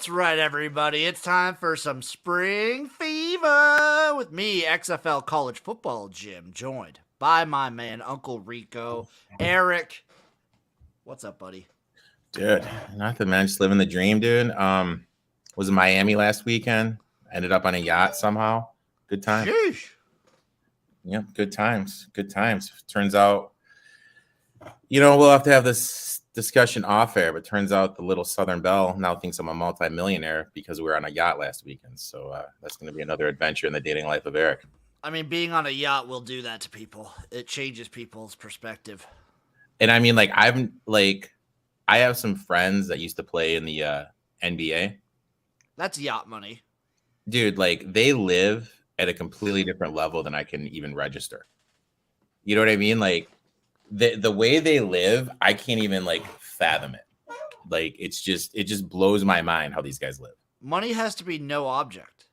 That's right, everybody. It's time for some spring fever with me, XFL College Football Jim, joined by my man, Uncle Rico. Eric, what's up, buddy? Dude, nothing, man. Just living the dream, dude. Was in Miami last weekend. Ended up on a yacht somehow. Good time. Sheesh. Yep, good times. Good times. Turns out, we'll have to have this discussion off air, but turns out the little Southern Belle now thinks I'm a multimillionaire because we were on a yacht last weekend. So that's going to be another adventure in the dating life of Eric. I mean, being on a yacht will do that to people. It changes people's perspective. And I mean, I have some friends that used to play in the NBA. That's yacht money. Dude, they live at a completely different level than I can even register. You know what I mean? Like the way they live, I can't even fathom it. It just blows my mind how these guys live. Money has to be no object.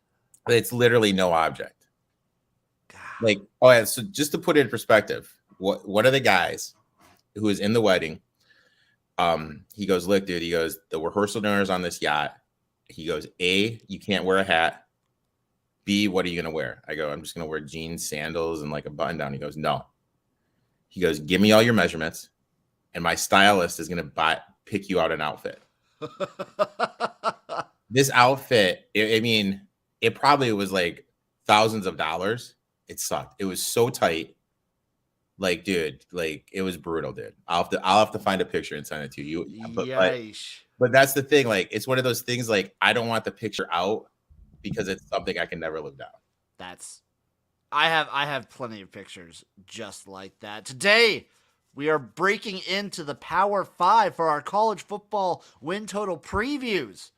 It's literally no object. God. So just to put it in perspective, one of the guys who was in the wedding, he goes, look, dude, he goes, the rehearsal dinner's on this yacht. He goes, A, you can't wear a hat. B, what are you going to wear? I go, I'm just going to wear jeans, sandals, and a button down. He goes, no. He goes, give me all your measurements, and my stylist is going to pick you out an outfit. This outfit, it probably was thousands of dollars. It sucked. It was so tight. Dude, it was brutal, dude. I'll have to find a picture and send it to you. But that's the thing. It's one of those things. I don't want the picture out because it's something I can never live down. I have plenty of pictures just like that. Today, we are breaking into the Power 5 for our college football win total previews.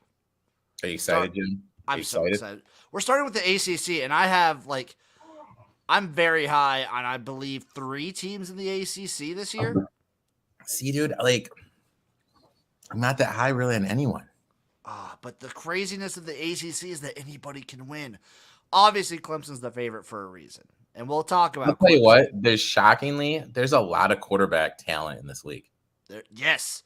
Are you excited, Jim? I'm so excited. We're starting with the ACC, and I have I'm very high on, I believe, 3 teams in the ACC this year. See, dude, I'm not that high really on anyone. But the craziness of the ACC is that anybody can win. Obviously, Clemson's the favorite for a reason, and we'll talk about. I'll tell you what. There's a lot of quarterback talent in this league. Yes.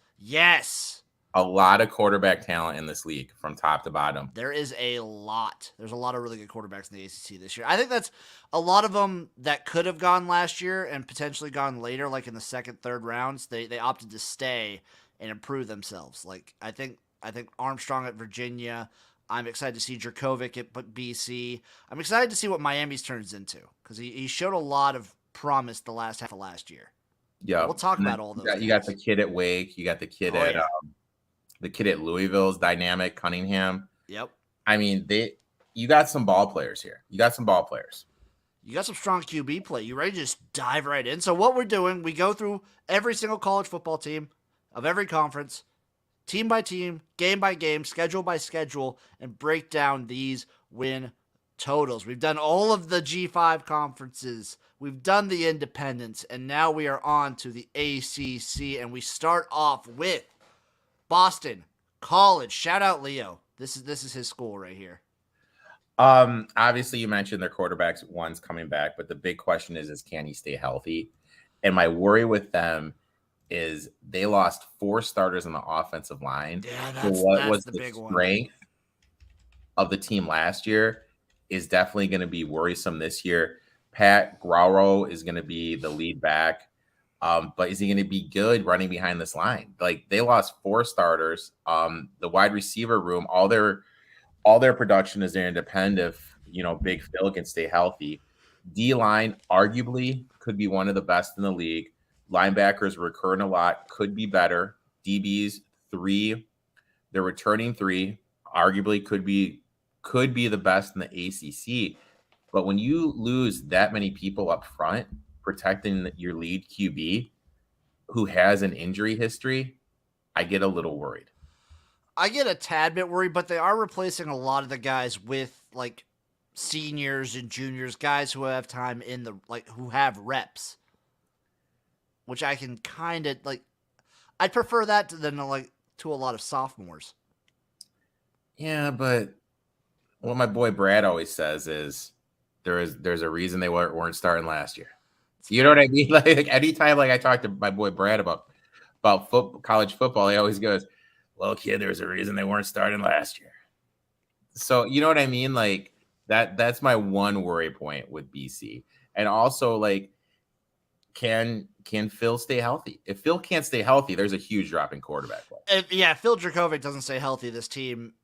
A lot of quarterback talent in this league from top to bottom. There is a lot. There's a lot of really good quarterbacks in the ACC this year. I think that's a lot of them that could have gone last year and potentially gone later, in the second, third rounds. They opted to stay and improve themselves. I think Armstrong at Virginia. I'm excited to see Jurkovec at BC. I'm excited to see what Miami's turns into because he showed a lot of promise the last half of last year. Yeah, we'll talk about all those. You got the kid at Wake. You got the kid the kid at Louisville's dynamic, Cunningham. Yep. You got some ball players here. You got some strong QB play. You ready to just dive right in? So what we're doing, we go through every single college football team of every conference, team by team, game by game, schedule by schedule, and break down these win totals. We've done all of the G5 conferences. We've done the independents, and now we are on to the ACC, and we start off with Boston College. Shout out Leo. This is his school right here. Obviously, you mentioned their quarterbacks. One's coming back, but the big question is can he stay healthy? And my worry with them is they lost 4 starters on the offensive line. Yeah, that's the big one. Strength of the team last year is definitely going to be worrisome this year. Pat Graurow is going to be the lead back. But is he going to be good running behind this line? They lost 4 starters. The wide receiver room, all their production is going to depend if Big Phil can stay healthy. D line arguably could be one of the best in the league. Linebackers recurring a lot, could be better. DBs 3, they're returning 3. Arguably could be the best in the ACC. But when you lose that many people up front protecting your lead QB who has an injury history, I get a little worried. I get a tad bit worried, but they are replacing a lot of the guys with seniors and juniors, guys who have time in the who have reps, which I can kind of I'd prefer that than to a lot of sophomores. Yeah, but what my boy Brad always says is there's a reason they weren't starting last year. You know what I mean? Anytime I talk to my boy Brad about college football, he always goes, "Well, kid, there's a reason they weren't starting last year." So you know what I mean? Like that's my one worry point with BC. And also like can Phil stay healthy? If Phil can't stay healthy, there's a huge drop in quarterback play. If Phil Dracovic doesn't stay healthy, this team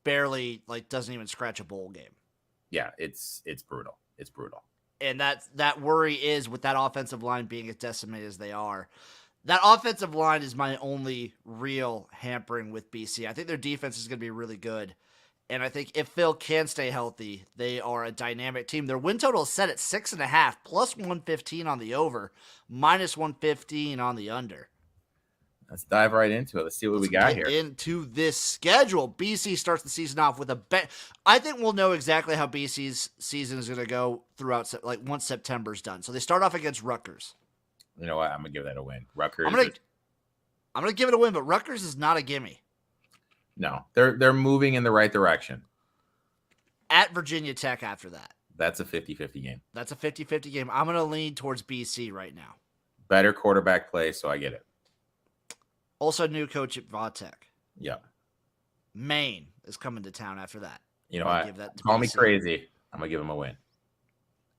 barely doesn't even scratch a bowl game. Yeah, it's brutal. It's brutal. And that worry is with that offensive line being as decimated as they are. That offensive line is my only real hampering with BC. I think their defense is going to be really good. And I think if Phil can stay healthy, they are a dynamic team. Their win total is set at 6.5, plus 115 on the over, minus 115 on the under. Let's dive right into it. Let's see what we got here. Into this schedule. BC starts the season off with a bet. I think we'll know exactly how BC's season is going to go throughout, once September's done. So they start off against Rutgers. You know what? I'm gonna give that a win. Rutgers. I'm gonna give it a win, but Rutgers is not a gimme. No, they're moving in the right direction. At Virginia Tech after that. That's a 50-50 game. That's a 50-50 game. I'm gonna lean towards BC right now. Better quarterback play, so I get it. Also, new coach at Vodtech. Yeah. Maine is coming to town after that. You know what? Call me crazy. I'm gonna give him a win.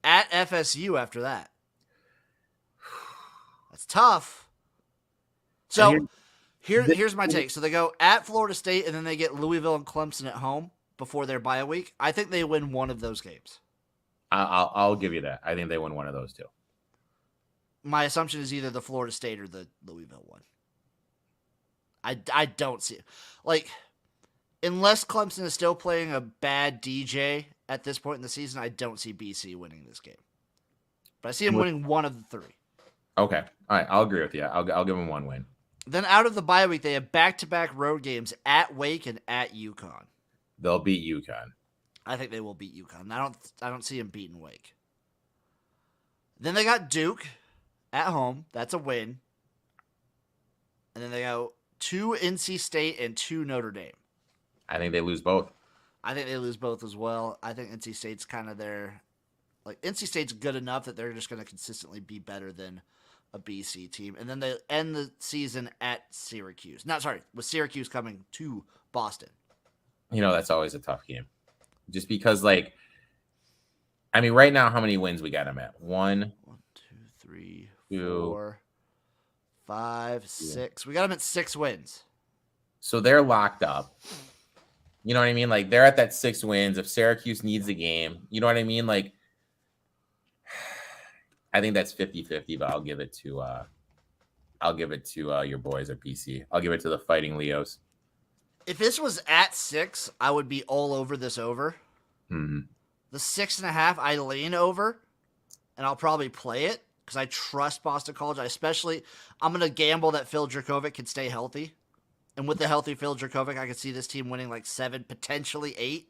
At FSU after that. That's tough. So here's my take. So they go at Florida State, and then they get Louisville and Clemson at home before their bye week. I think they win one of those games. I'll give you that. I think they win one of those two. My assumption is either the Florida State or the Louisville one. I don't see it. Unless Clemson is still playing a bad DJ at this point in the season, I don't see BC winning this game. But I see them winning one of the three. Okay. All right. I'll agree with you. I'll give them one win. Then out of the bye week, they have back-to-back road games at Wake and at UConn. They'll beat UConn. I think they will beat UConn. I don't see them beating Wake. Then they got Duke at home. That's a win. And then they go 2 NC State and 2 Notre Dame. I think they lose both. I think they lose both as well. I think NC State's kind of their... NC State's good enough that they're just going to consistently be better than a BC team. And then they end the season at Syracuse. With Syracuse coming to Boston. That's always a tough game. Just because, right now, how many wins we got them at? 1, 2, 3, 2, 4, 5, 6. We got them at 6 wins. So they're locked up. You know what I mean? They're at that 6 wins. If Syracuse needs the game, you know what I mean? I think that's 50-50, but I'll give it to your boys at BC. I'll give it to the Fighting Leos. If this was at 6, I would be all over this over. Mm-hmm. The 6.5, I lean over, and I'll probably play it because I trust Boston College. I'm going to gamble that Phil Dracovic can stay healthy. And with the healthy Phil Dracovic, I could see this team winning 7, potentially 8.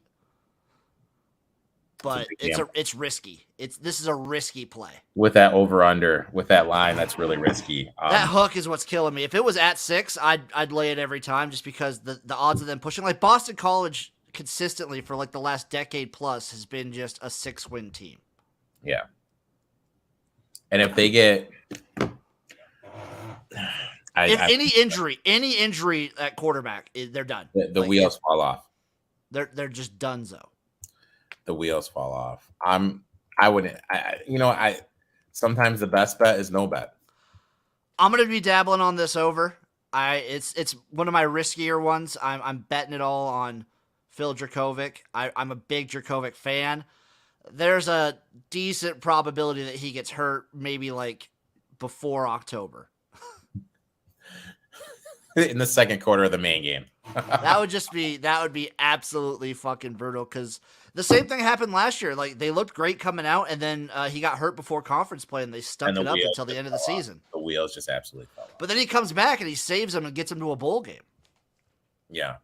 But it's risky. This is a risky play. With that over-under, with that line, that's really risky. That hook is what's killing me. If it was at 6, I'd lay it every time just because the odds of them pushing. Boston College consistently for the last decade plus has been just a 6-win team. Yeah. And if they get... any injury at quarterback, they're done. The wheels fall off. They're just donezo. The wheels fall off. Sometimes the best bet is no bet. I'm gonna be dabbling on this over. It's one of my riskier ones. I'm betting it all on Phil Dracovic. I'm a big Dracovic fan. There's a decent probability that he gets hurt maybe before October. In the second quarter of the main game. that would be absolutely fucking brutal because the same thing happened last year. They looked great coming out, and then he got hurt before conference play, and they stuck it up until the end of the season. The wheels just absolutely fell off. But then he comes back and he saves them and gets them to a bowl game. Yeah.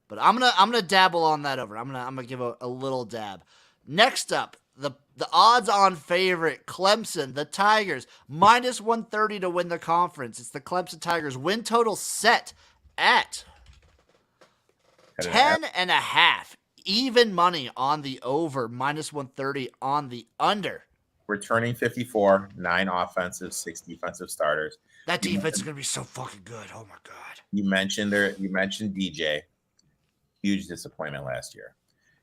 But I'm gonna dabble on that over. I'm gonna give a little dab. Next up, the odds-on favorite, Clemson, the Tigers, minus 130 to win the conference. It's the Clemson Tigers. Win total set at 10.5. Even money on the over, minus 130 on the under. Returning 54, 9 offensive, 6 defensive starters. That defense is going to be so fucking good. Oh, my God. You mentioned DJ. huge disappointment last year.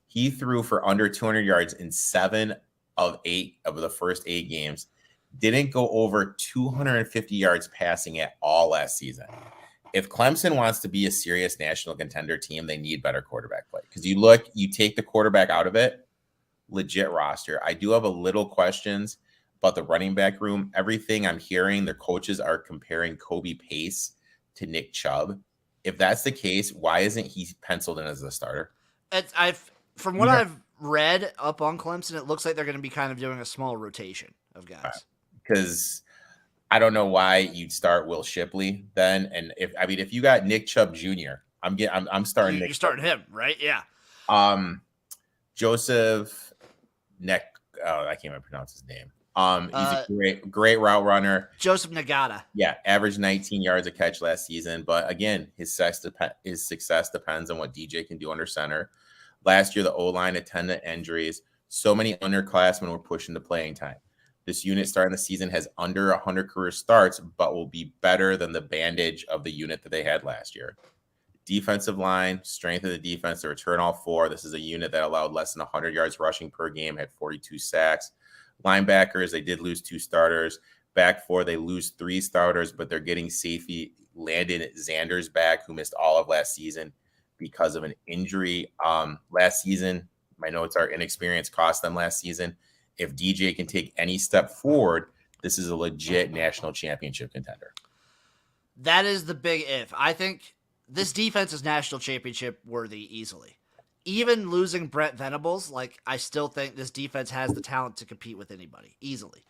He threw for under 200 yards in 7 of 8 of the first 8 games. Didn't go over 250 yards passing at all last season. If Clemson wants to be a serious national contender team, they need better quarterback play. Because you take the quarterback out of it, legit roster. I do have a little questions about the running back room. Everything I'm hearing, their coaches are comparing Kobe Pace to Nick Chubb. If that's the case, why isn't he penciled in as a starter? From what I've read up on Clemson, it looks like they're going to be kind of doing a small rotation of guys. Because I don't know why you'd start Will Shipley then. And if you got Nick Chubb Jr., I'm starting. You're starting him, right? Yeah. Joseph Neck. Oh, I can't even pronounce his name. He's a great route runner. Joseph Nagata. Yeah, averaged 19 yards a catch last season. But again, his success depends on what DJ can do under center. Last year, the O-line attended injuries. So many underclassmen were pushed into playing time. This unit starting the season has under 100 career starts, but will be better than the bandage of the unit that they had last year. Defensive line, strength of the defense, to return all 4. This is a unit that allowed less than 100 yards rushing per game, had 42 sacks. Linebackers, they did lose 2 starters. Back 4, they lose 3 starters, but they're getting safety Landon Xander's back, who missed all of last season because of an injury. Last season, my notes are inexperience cost them last season. If DJ can take any step forward, this is a legit national championship contender. That is the big if. I think this defense is national championship worthy easily. Even losing Brent Venables, I still think this defense has the talent to compete with anybody easily.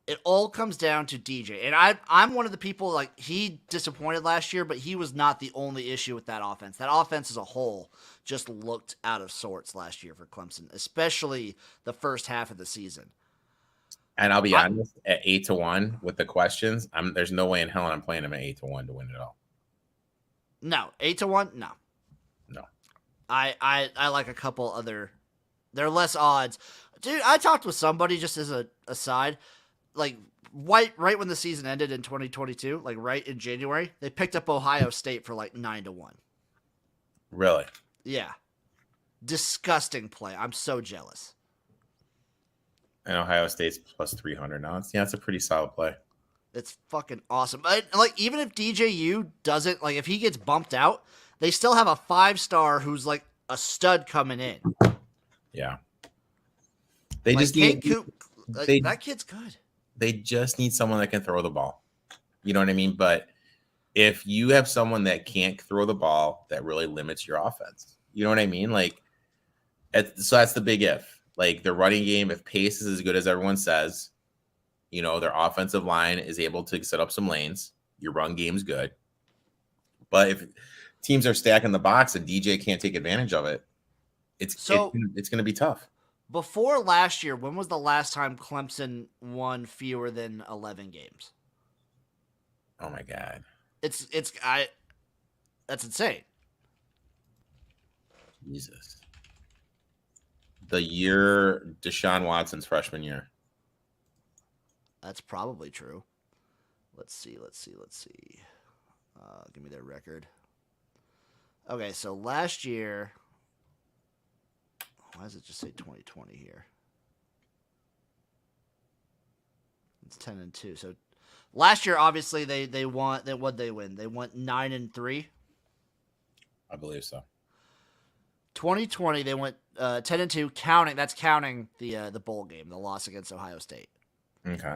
It all comes down to DJ. And I'm one of the people, he disappointed last year, but he was not the only issue with that offense. That offense as a whole just looked out of sorts last year for Clemson, especially the first half of the season. And I'll be honest, at 8-1 with the questions, there's no way in hell I'm playing him at 8-1 to win it all. No. 8-1? No. No. I like a couple other. They're less odds. Dude, I talked with somebody just as a aside. Right when the season ended in 2022, right in January, they picked up Ohio State for 9-1. Really? Yeah. Disgusting play. I'm so jealous. And Ohio State's plus 300 now. It's a pretty solid play. It's fucking awesome. Even if DJU doesn't, if he gets bumped out, they still have a 5-star who's a stud coming in. Yeah. They just need that kid's good. They just need someone that can throw the ball. You know what I mean? But if you have someone that can't throw the ball, that really limits your offense. You know what I mean? So that's the big if. Their running game, if Pace is as good as everyone says, their offensive line is able to set up some lanes. Your run game's good. But if teams are stacking the box and DJ can't take advantage of it, it's going to be tough. Before last year, when was the last time Clemson won fewer than 11 games? Oh my God. That's insane. Jesus. The year Deshaun Watson's freshman year. That's probably true. Let's see. Give me their record. Okay, so last year. Why does it just say 2020 here? It's 10-2. So last year, obviously, they won. What'd they win? They went 9-3. I believe so. 2020, they went 10-2. Counting the bowl game, the loss against Ohio State. Okay.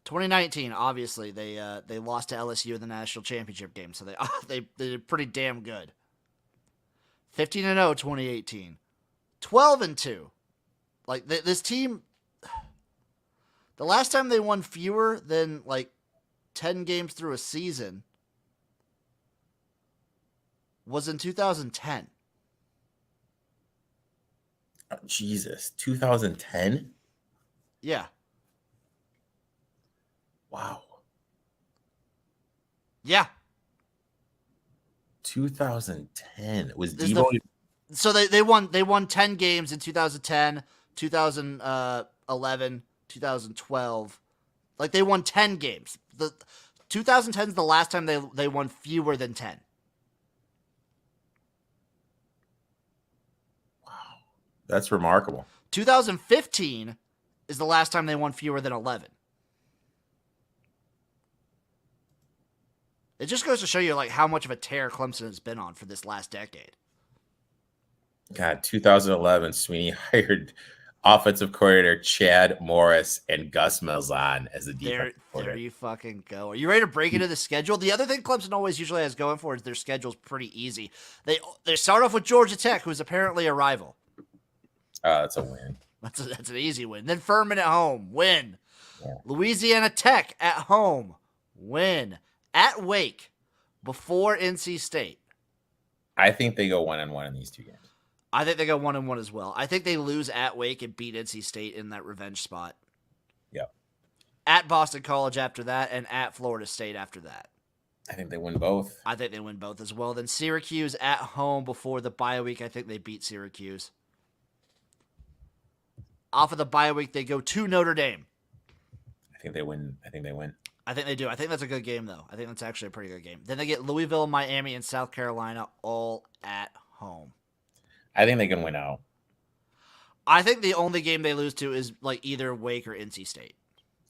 2019, obviously, they lost to LSU in the national championship game, so they did pretty damn good. 15-0, 2018. 12-2. This team, the last time they won fewer than 10 games through a season was in 2010. Oh, Jesus, 2010? Yeah. Wow. Yeah. 2010 was Devo. So they won 10 games in 2010, 2011, 2012. They won 10 games. The 2010 is the last time they won fewer than 10. That's remarkable. 2015 is the last time they won fewer than 11. It just goes to show you like how much of a tear Clemson has been on for this last decade. God, 2011, Sweeney hired offensive coordinator Chad Morris and Gus Malzahn as the defensive coordinator. There you fucking go. Are you ready to break into the schedule? The other thing Clemson always usually has going for is their schedule's pretty easy. They start off with Georgia Tech, who's apparently a rival. That's a win. That's an easy win. Then Furman at home, win. Yeah. Louisiana Tech at home, win. At Wake, before NC State. I think they go 1-1 in these two games. I think they go 1-1 as well. I think they lose at Wake and beat NC State in that revenge spot. Yep. At Boston College after that, and at Florida State after that. I think they win both. I think they win both as well. Then Syracuse at home before the bye week. I think they beat Syracuse. Off of the bye week, they go to Notre Dame. I think they win. I think they do. I think that's a good game, though. I think that's actually a pretty good game. Then they get Louisville, Miami, and South Carolina all at home. I think they can win out. I think the only game they lose to is like either Wake or NC State.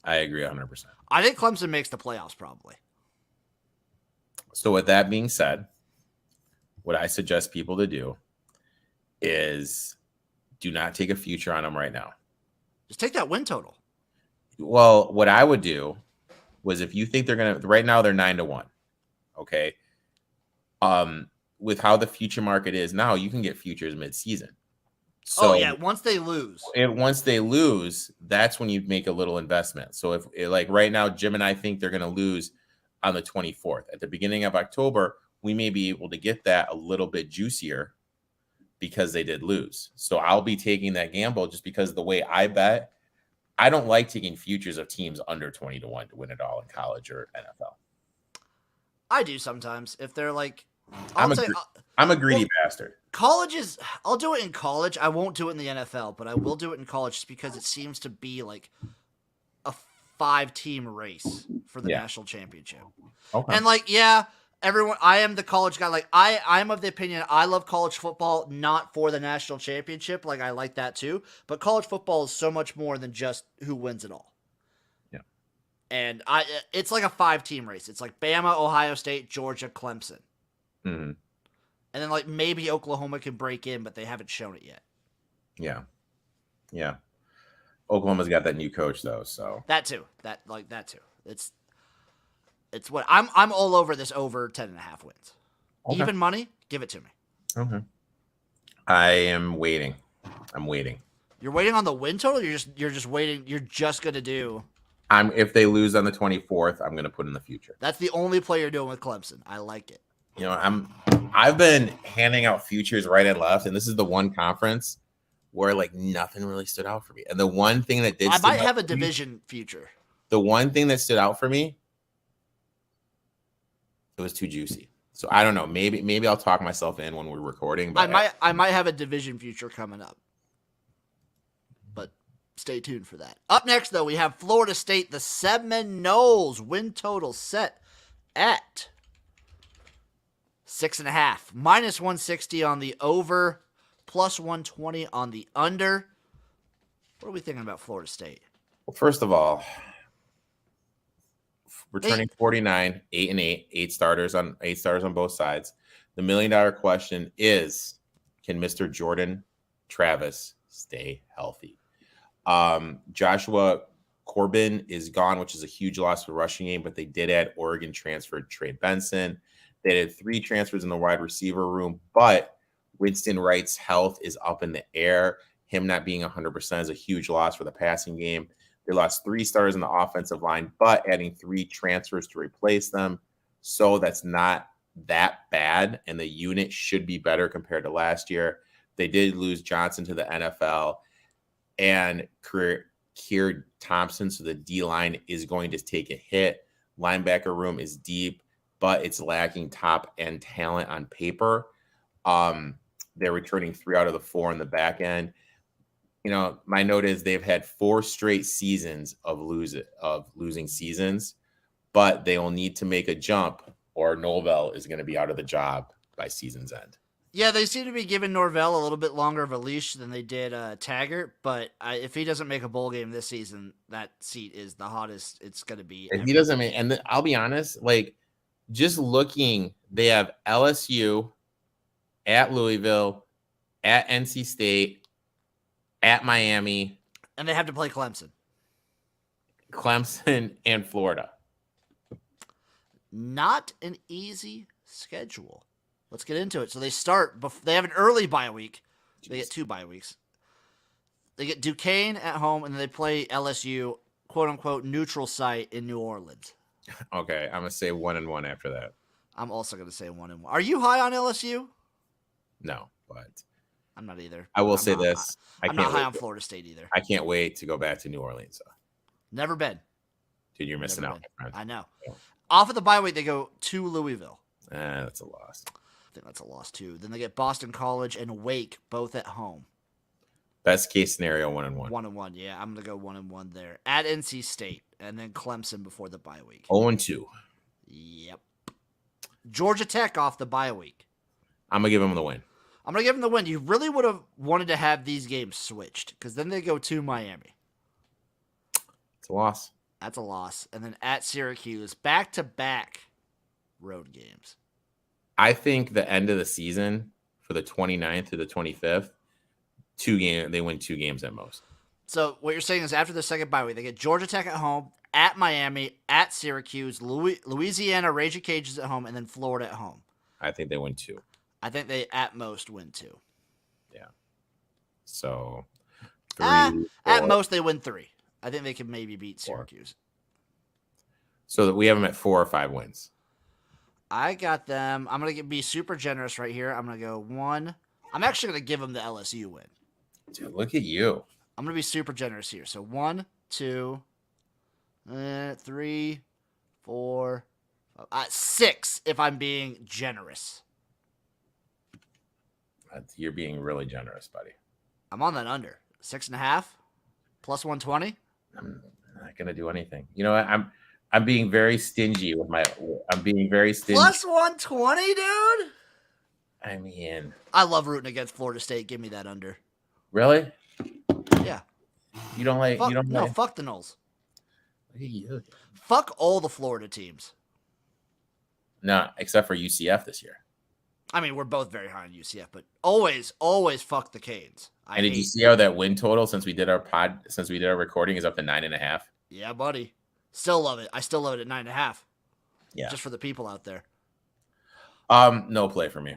I agree 100%. I think Clemson makes the playoffs probably. So with that being said, what I suggest people to do is do not take a future on them right now. Just take that win total. Well, what I would do was if you think they're going to, right now they're 9-1. Okay. With how the future market is now, you can get futures mid-season. So once they lose. Once they lose, that's when you make a little investment. So if like right now, Jim and I think they're going to lose on the 24th. At the beginning of October, we may be able to get that a little bit juicier because they did lose. So I'll be taking that gamble just because the way I bet, I don't like taking futures of teams under 20-1 to win it all in college or NFL. I do sometimes. If they're like, I'm a greedy bastard. College I'll do it in college. I won't do it in the NFL, but I will do it in college just because it seems to be like a 5-team race for the national championship. Okay. And like, everyone, I am the college guy. Like I'm of the opinion, I love college football, not for the national championship. Like I like that too, but college football is so much more than just who wins it all. Yeah. And it's like a 5-team race. It's like Bama, Ohio State, Georgia, Clemson. Mm-hmm. And then like maybe Oklahoma can break in, but they haven't shown it yet. Yeah. Oklahoma's got that new coach though, so that too. It's what I'm all over this over 10.5 wins. Okay. Even money, give it to me. Okay. I am waiting. I'm waiting. You're waiting on the win total. You're just waiting. You're just gonna do. If they lose on the 24th, I'm gonna put in the future. That's the only play you're doing with Clemson. I like it. You know, I've been handing out futures right and left, and this is the one conference where like nothing really stood out for me. And the one thing that did, I might have a division future. The one thing that stood out for me, it was too juicy. So I don't know. Maybe I'll talk myself in when we're recording. But I might have a division future coming up. But stay tuned for that. Up next, though, we have Florida State. The Seminoles win total set at 6.5. Minus 160 on the over. Plus 120 on the under. What are we thinking about Florida State? Well, first of all, returning 49, 8-8, 8 starters on both sides. The $1 million question is, can Mr. Jordan Travis stay healthy? Joshua Corbin is gone, which is a huge loss for the rushing game, but they did add Oregon transfer Trey Benson. They had 3 transfers in the wide receiver room, but Winston Wright's health is up in the air. Him not being 100% is a huge loss for the passing game. They lost 3 starters in the offensive line, but adding 3 transfers to replace them. So that's not that bad, and the unit should be better compared to last year. They did lose Johnson to the NFL and Keir Thompson, so the D-line is going to take a hit. Linebacker room is deep, but it's lacking top-end talent on paper. They're returning 3 out of the 4 in the back end. You know, my note is they've had 4 straight seasons of losing seasons, but they will need to make a jump or Novell is going to be out of the job by season's end. Yeah, they seem to be giving Norvell a little bit longer of a leash than they did Taggart, but if he doesn't make a bowl game this season, that seat is the hottest it's going to be. If he doesn't make, and I'll be honest, like just looking, they have LSU at Louisville, at NC State, at Miami, and they have to play Clemson, and Florida. Not an easy schedule. Let's get into it. So they have an early bye week. They get 2 bye weeks. They get Duquesne at home, and then they play LSU, quote unquote, neutral site in New Orleans. Okay, I'm gonna say 1-1 after that. I'm also gonna say 1-1. Are you high on LSU? No, but I'm not either. I will say this: I'm not high on Florida State either. I can't wait to go back to New Orleans. So. Never been. Dude, you're missing out. I know. Yeah. Off of the bye week, they go to Louisville. That's a loss. I think that's a loss too. Then they get Boston College and Wake, both at home. Best case scenario, 1-1. 1-1, yeah. I'm gonna go 1-1 there. At NC State, and then Clemson before the bye week. 0-2. Yep. Georgia Tech off the bye week. I'm gonna give them the win. I'm gonna give them the win. You really would have wanted to have these games switched, because then they go to Miami. It's a loss. That's a loss. And then at Syracuse, back-to-back road games. I think the end of the season for the 29th to the 25th, they win 2 games at most. So what you're saying is after the second bye week, they get Georgia Tech at home, at Miami, at Syracuse, Louisiana, Raging Cajuns at home, and then Florida at home. I think they win 2. I think they at most win 2. Yeah. So 3, at most they win 3. I think they can maybe beat Syracuse. 4. So that we have them at 4 or 5 wins. I got them. I'm going to be super generous right here. I'm going to go 1. I'm actually going to give them the LSU win. Dude, look at you. I'm going to be super generous here. So 1, 2, 3, 4, 6 if I'm being generous. You're being really generous, buddy. I'm on that under. 6.5 plus 120. I'm not going to do anything. You know what? I'm being very stingy with my. I'm being very stingy. Plus 120, dude. I mean, I love rooting against Florida State. Give me that under. Really? Yeah. You don't like? You don't? No, like, fuck the Noles. Look at you. Fuck all the Florida teams. No, except for UCF this year. I mean, we're both very high on UCF, but always fuck the Canes. And did you see how that win total since we did our recording is up to 9.5? Yeah, buddy. Still love it. I still love it at 9.5. Yeah. Just for the people out there. No play for me.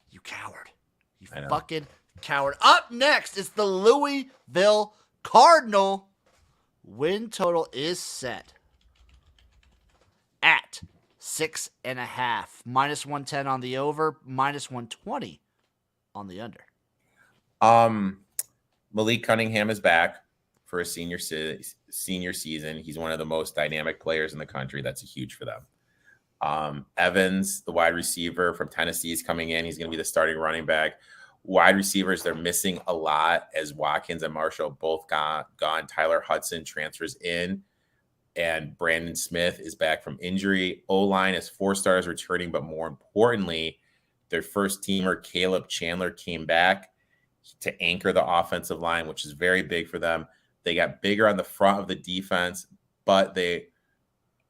You coward. You fucking coward. Up next is the Louisville Cardinal. Win total is set at 6.5. Minus 110 on the over, minus 120 on the under. Malik Cunningham is back for a senior season. He's one of the most dynamic players in the country. That's huge for them. Evans, the wide receiver from Tennessee, is coming in. He's going to be the starting running back. Wide receivers, they're missing a lot as Watkins and Marshall both gone. Tyler Hudson transfers in, and Brandon Smith is back from injury. O-line is 4 stars returning, but more importantly, their first teamer, Caleb Chandler, came back to anchor the offensive line, which is very big for them. They got bigger on the front of the defense, but they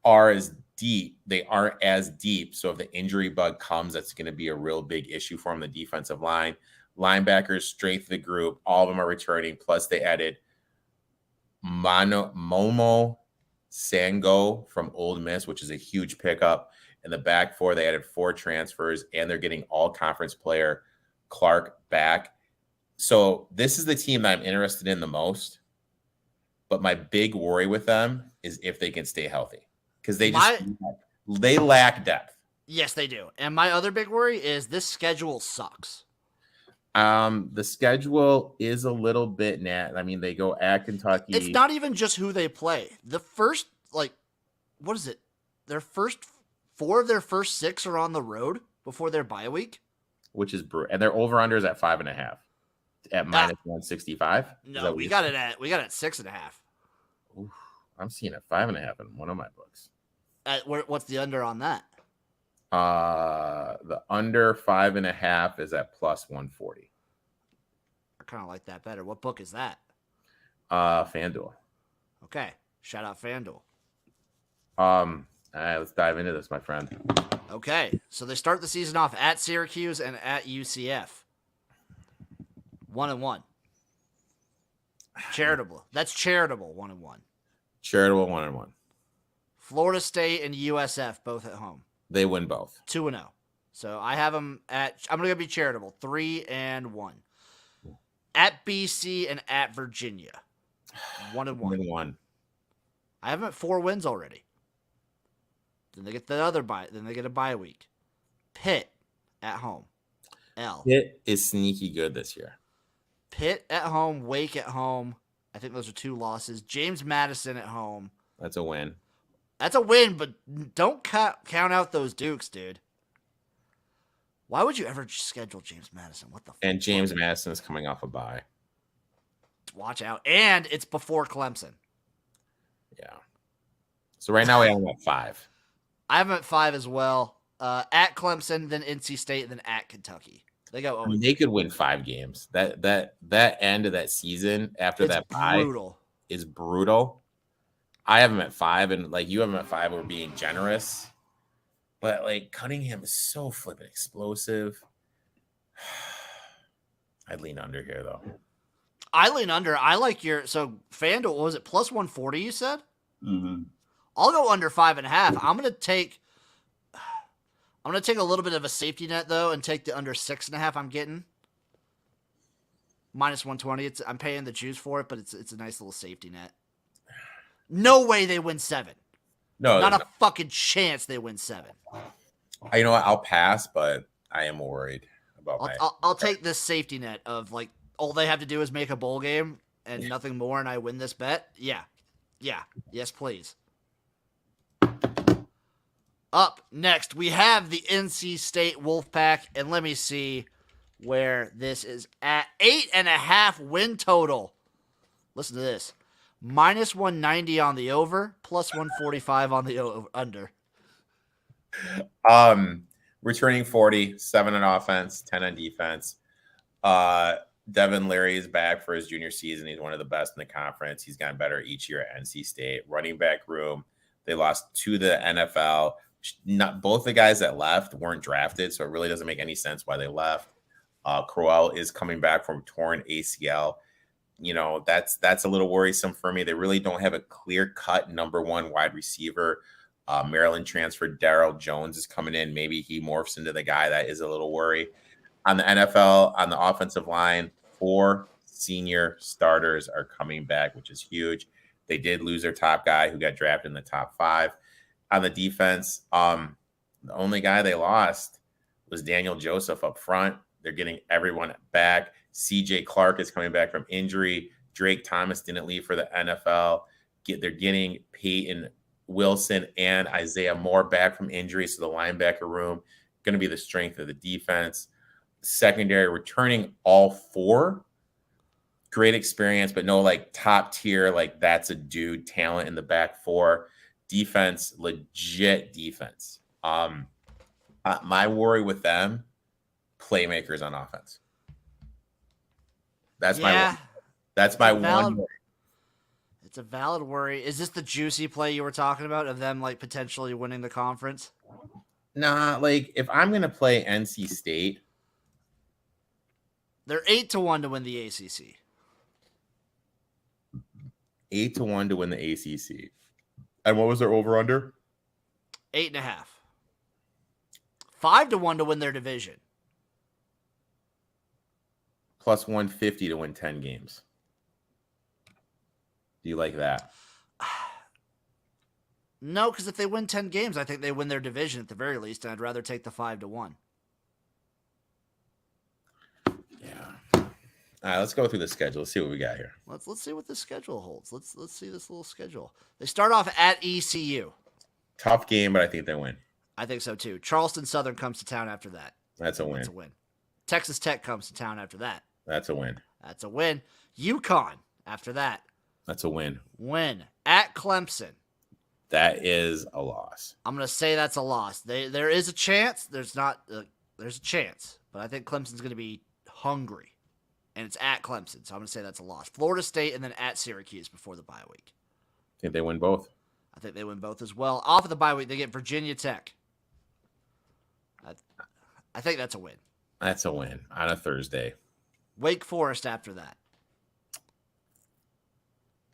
are as deep. They aren't as deep. So if the injury bug comes, that's going to be a real big issue for them, the defensive line. Linebackers, strength of the group, all of them are returning. Plus, they added Momo Sango from Ole Miss, which is a huge pickup. In the back 4, they added 4 transfers, and they're getting all-conference player Clark back. So this is the team that I'm interested in the most. But my big worry with them is if they can stay healthy, because they lack depth. Yes, they do. And my other big worry is this schedule sucks. The schedule is a little bit I mean, they go at Kentucky. It's not even just who they play. The first, what is it? Their first 4 of their first 6 are on the road before their bye week. Which is brutal. And their over-unders at 5.5. At minus 165. No, we got it at 6.5. I'm seeing it 5.5 in one of my books. What's the under on that? The under 5.5 is at plus 140. I kind of like that better. What book is that? FanDuel. Okay. Shout out FanDuel. All right, let's dive into this, my friend. Okay. So they start the season off at Syracuse and at UCF. 1-1. Charitable. That's charitable. 1-1. Charitable 1-1. Florida State and USF both at home. They win both. 2-0. So I have them at. I'm going to be charitable. 3-1. At BC and at Virginia. 1-1. 1-1. I have them at 4 wins already. Then they get the other bye. Then they get a bye week. Pitt at home. L. Pitt is sneaky good this year. Pitt at home. Wake at home. I think those are 2 losses. James Madison at home. That's a win. That's a win, but don't count out those Dukes, dude. Why would you ever schedule James Madison? What the fuck? And James Madison is coming off a bye. Watch out. And it's before Clemson. Yeah. So right now we have them at 5. I have them at 5 as well. At Clemson, then NC State, then at Kentucky. They go. I mean, they could win 5 games. That end of that season after that bye is brutal. I have them at 5, and like you have them at 5. We're being generous, but like Cunningham is so flippin' explosive. I'd lean under here though. I lean under. I like your FanDuel. What was it plus 140? You said. Mm-hmm. I'll go under 5.5. I'm gonna take a little bit of a safety net though, and take the under 6.5. I'm getting minus 120. I'm paying the juice for it, but it's a nice little safety net. No way they win 7. No, not a fucking chance they win 7. You know what? I'll pass, but I am worried about I'll take this safety net of like all they have to do is make a bowl game and nothing more, and I win this bet. Yeah. Yes, please. Up next, we have the NC State Wolfpack, and let me see where this is at. 8.5 win total. Listen to this. Minus 190 on the over, plus 145 on the under. Returning 40, 7 on offense, 10 on defense. Devin Leary is back for his junior season. He's one of the best in the conference. He's gotten better each year at NC State. Running back room, they lost to the NFL. Not both the guys that left weren't drafted, so it really doesn't make any sense why they left. Crowell is coming back from torn ACL. You know, that's a little worrisome for me. They really don't have a clear-cut number 1 wide receiver. Maryland transfer Darryl Jones is coming in. Maybe he morphs into the guy. That is a little worry. On the NFL, on the offensive line, 4 senior starters are coming back, which is huge. They did lose their top guy who got drafted in the top 5. On the defense, the only guy they lost was Daniel Joseph up front. They're getting everyone back. CJ Clark is coming back from injury. Drake Thomas didn't leave for the NFL. They're getting Peyton Wilson and Isaiah Moore back from injury. So the linebacker room going to be the strength of the defense. Secondary returning all 4. Great experience, but no like top tier, like that's a dude talent in the back 4. Defense, legit defense. My worry with them, playmakers on offense. That's my one worry. It's a valid worry. Is this the juicy play you were talking about of them like potentially winning the conference? Nah, like if I'm gonna play NC State, they're 8-1 to win the ACC. 8-1 to win the ACC. And what was their over under? 8.5. 5-1 to win their division. Plus 150 to win 10 games. Do you like that? No, because if they win 10 games, I think they win their division at the very least, and I'd rather take the 5-1. Yeah. All right, let's go through the schedule. Let's see what we got here. Let's see what the schedule holds. Let's see this little schedule. They start off at ECU. Tough game, but I think they win. I think so too. Charleston Southern comes to town after that. That's a win. That's a win. Texas Tech comes to town after that. That's a win. That's a win. UConn after that. That's a win. Win. At Clemson. That is a loss. I'm going to say that's a loss. There is a chance. There's a chance, but I think Clemson's going to be hungry, and it's at Clemson, so I'm going to say that's a loss. Florida State and then at Syracuse before the bye week. I think they win both. I think they win both as well. Off of the bye week, they get Virginia Tech. I think that's a win. That's a win on a Thursday. Wake Forest after that.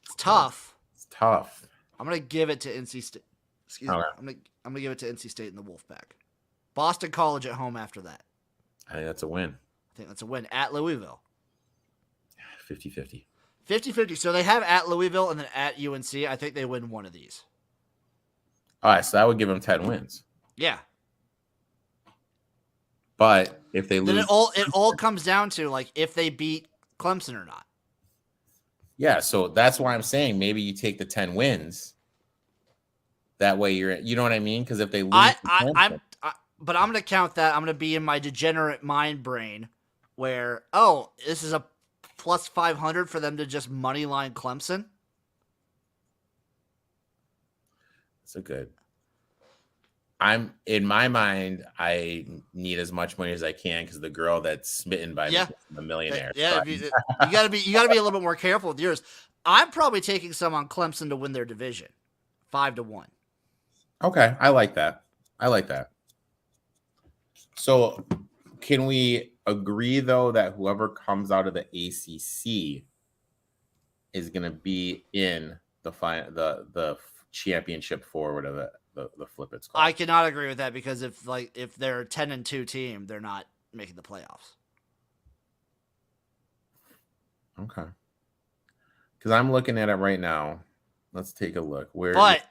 It's tough. It's tough. I'm going to give it to NC State. Excuse me. I'm going to give it to NC State and the Wolfpack. Boston College at home after that. I think that's a win. I think that's a win. At Louisville. 50-50. 50-50. So they have at Louisville and then at UNC. I think they win one of these. All right, so that would give them 10 wins. Yeah. But if they lose, then it all comes down to like if they beat Clemson or not. Yeah, so that's why I'm saying maybe you take the 10 wins. That way you know what I mean? Because if they lose, but I'm going to count that. I'm going to be in my degenerate mind brain where this is a plus 500 for them to just money line Clemson. That's a good. I'm in my mind. I need as much money as I can because the girl that's smitten by me is a millionaire. Yeah, so you gotta be a little bit more careful with yours. I'm probably taking some on Clemson to win their division, 5-1. Okay, I like that. So, can we agree though that whoever comes out of the ACC is going to be in the championship for whatever the flip it's called? I cannot agree with that because if they're a 10-2 team, they're not making the playoffs. Okay. Because I'm looking at it right now. Let's take a look. But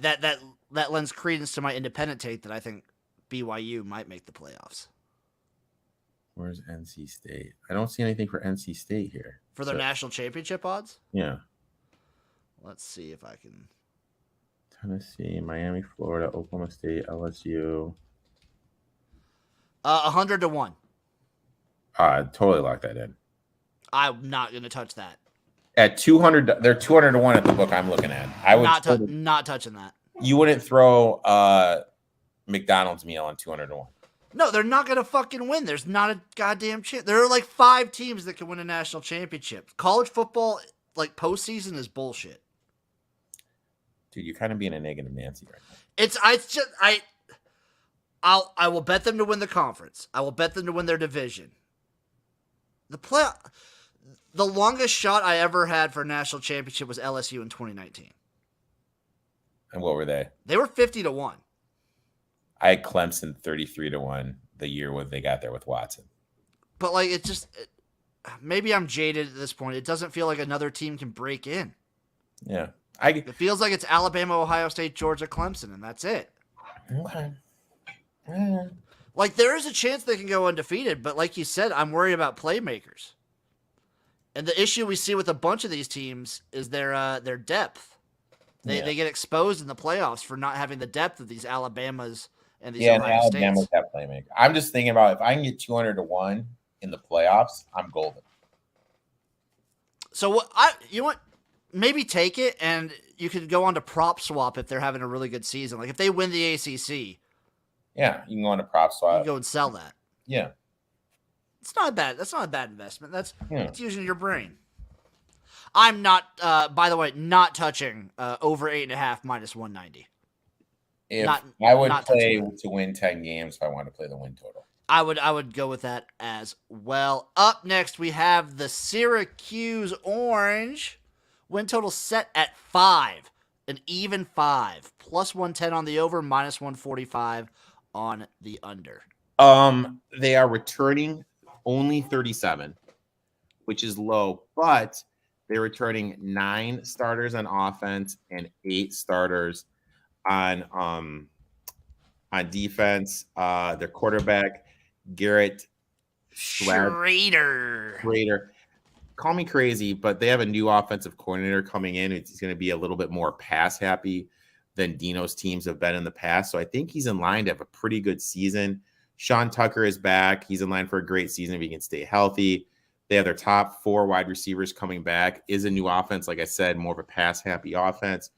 that lends credence to my independent take that I think BYU might make the playoffs. Where's NC State? I don't see anything for NC State here. For their national championship odds? Yeah. Let's see if I can. Tennessee, Miami, Florida, Oklahoma State, LSU. 100-1. Totally lock that in. I'm not going to touch that. At 200, they're 200-1 at the book I'm looking at. I would not touching that. You wouldn't throw McDonald's meal on 200-1. No, they're not going to fucking win. There's not a goddamn chance. There are like 5 teams that can win a national championship. College football, like postseason, is bullshit. Dude, you're kind of being a negative Nancy right now. I will bet them to win the conference. I will bet them to win their division. The longest shot I ever had for a national championship was LSU in 2019. And what were they? They were 50-1. I had Clemson 33-1 the year when they got there with Watson. But like maybe I'm jaded at this point. It doesn't feel like another team can break in. Yeah. It feels like it's Alabama, Ohio State, Georgia, Clemson, and that's it. Okay. Like there is a chance they can go undefeated, but like you said, I'm worried about playmakers. And the issue we see with a bunch of these teams is their depth. They get exposed in the playoffs for not having the depth of these Alabamas and these Ohio States. Alabama's that playmaker. I'm just thinking about if I can get 200-1 in the playoffs, I'm golden. So maybe take it, and you could go on to prop swap if they're having a really good season. Like if they win the ACC. Yeah, you can go on to prop swap. You can go and sell that. Yeah. It's not bad. That's not a bad investment. That's using your brain. I'm not, by the way, not touching over 8.5 minus 190. I would play to win 10 games if I wanted to play the win total. I would go with that as well. Up next, we have the Syracuse Orange. Win total set at 5. An even 5. Plus 110 on the over, minus 145 on the under. They are returning only 37, which is low, but they're returning 9 starters on offense and 8 starters on defense. Their quarterback, Garrett Schrader. Call me crazy, but they have a new offensive coordinator coming in. It's going to be a little bit more pass happy than Dino's teams have been in the past. So I think he's in line to have a pretty good season. Sean Tucker is back. He's in line for a great season if he can stay healthy. They have their top 4 wide receivers coming back. Is a new offense, like I said, more of a pass-happy offense.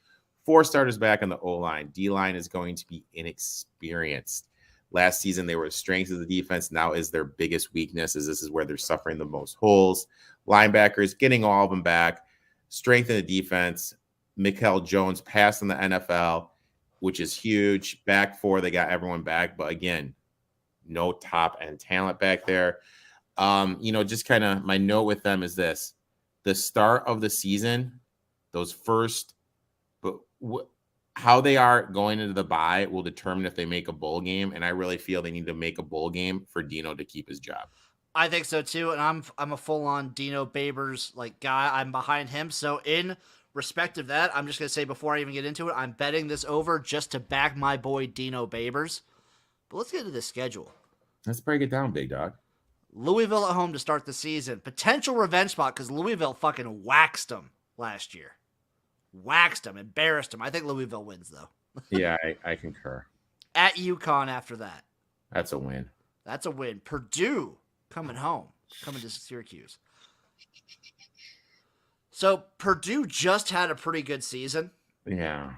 4 starters back on the O-line. D-line is going to be inexperienced. Last season, they were a strength of the defense. Now is their biggest weakness, as this is where they're suffering the most holes. Linebackers, getting all of them back. Strength in the defense. Mikael Jones passed in the NFL, which is huge. Back 4, they got everyone back. But again, no top-end talent back there. Just kind of my note with them is this. The start of the season, those first – how they are going into the bye will determine if they make a bowl game, and I really feel they need to make a bowl game for Dino to keep his job. I think so too, and I'm a full-on Dino Babers guy. I'm behind him. So in respect of that, I'm just gonna say before I even get into it, I'm betting this over just to back my boy Dino Babers. But let's get into the schedule. Let's break it down, big dog. Louisville at home to start the season. Potential revenge spot because Louisville fucking waxed them last year. Waxed them, embarrassed them. I think Louisville wins, though. Yeah, I concur. At UConn after that. That's a win. That's a win. Purdue coming home, coming to Syracuse. So Purdue just had a pretty good season. Yeah.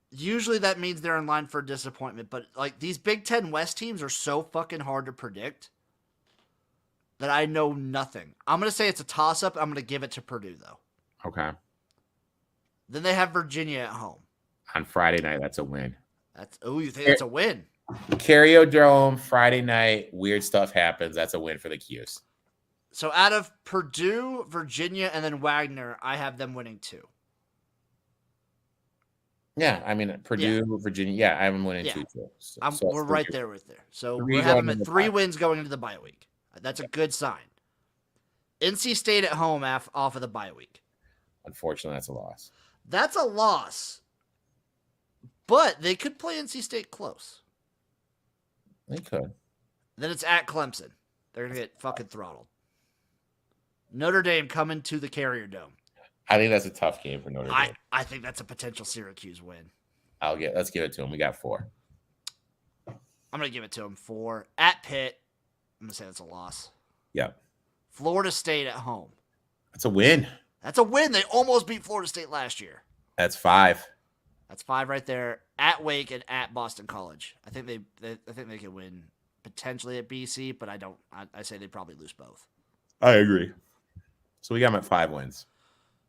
Usually that means they're in line for disappointment, but these Big Ten West teams are so fucking hard to predict that I know nothing. I'm going to say it's a toss-up. I'm going to give it to Purdue, though. Okay. Then they have Virginia at home. On Friday night, that's a win. You think that's a win? Carriodrome, Friday night, weird stuff happens. That's a win for the Qs. So out of Purdue, Virginia, and then Wagner, I have them winning 2. Yeah, I mean, Purdue, Virginia. Yeah, I have them winning 2 too. We're right there with there. So we have them at 3 wins going into the bye week. That's a good sign. NC State at home off of the bye week. Unfortunately, that's a loss. That's a loss. But they could play NC State close. They could. Then it's at Clemson. They're going to get fucking throttled. Notre Dame coming to the Carrier Dome. I think that's a tough game for Notre Dame. I think that's a potential Syracuse win. Let's give it to them. We got 4. I'm going to give it to them 4. At Pitt, I'm going to say that's a loss. Yep. Florida State at home. That's a win. That's a win. They almost beat Florida State last year. That's 5. That's 5 right there. At Wake and at Boston College. I think they can win potentially at BC, but I say they probably lose both. I agree. So we got them at 5 wins.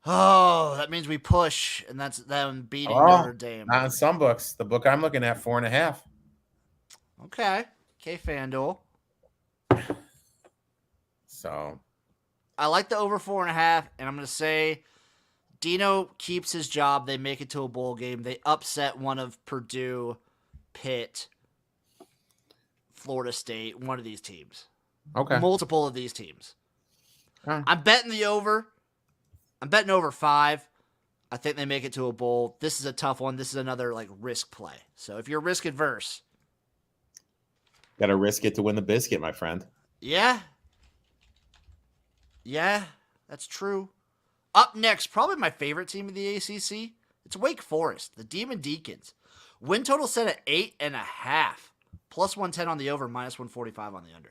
Oh, that means we push, and that's them beating Notre Dame. Not in some books. The book I'm looking at, 4.5. Okay, FanDuel. So I like the over 4.5, and I'm going to say Dino keeps his job. They make it to a bowl game. They upset one of Purdue, Pitt, Florida State, one of these teams. Okay. Multiple of these teams. Huh. I'm betting the over. I'm betting over 5. I think they make it to a bowl. This is a tough one. This is another risk play. So if you're risk adverse, got to risk it to win the biscuit, my friend. Yeah, that's true. Up next, probably my favorite team in the ACC. It's Wake Forest, the Demon Deacons. Win total set at 8.5. Plus 110 on the over, minus 145 on the under.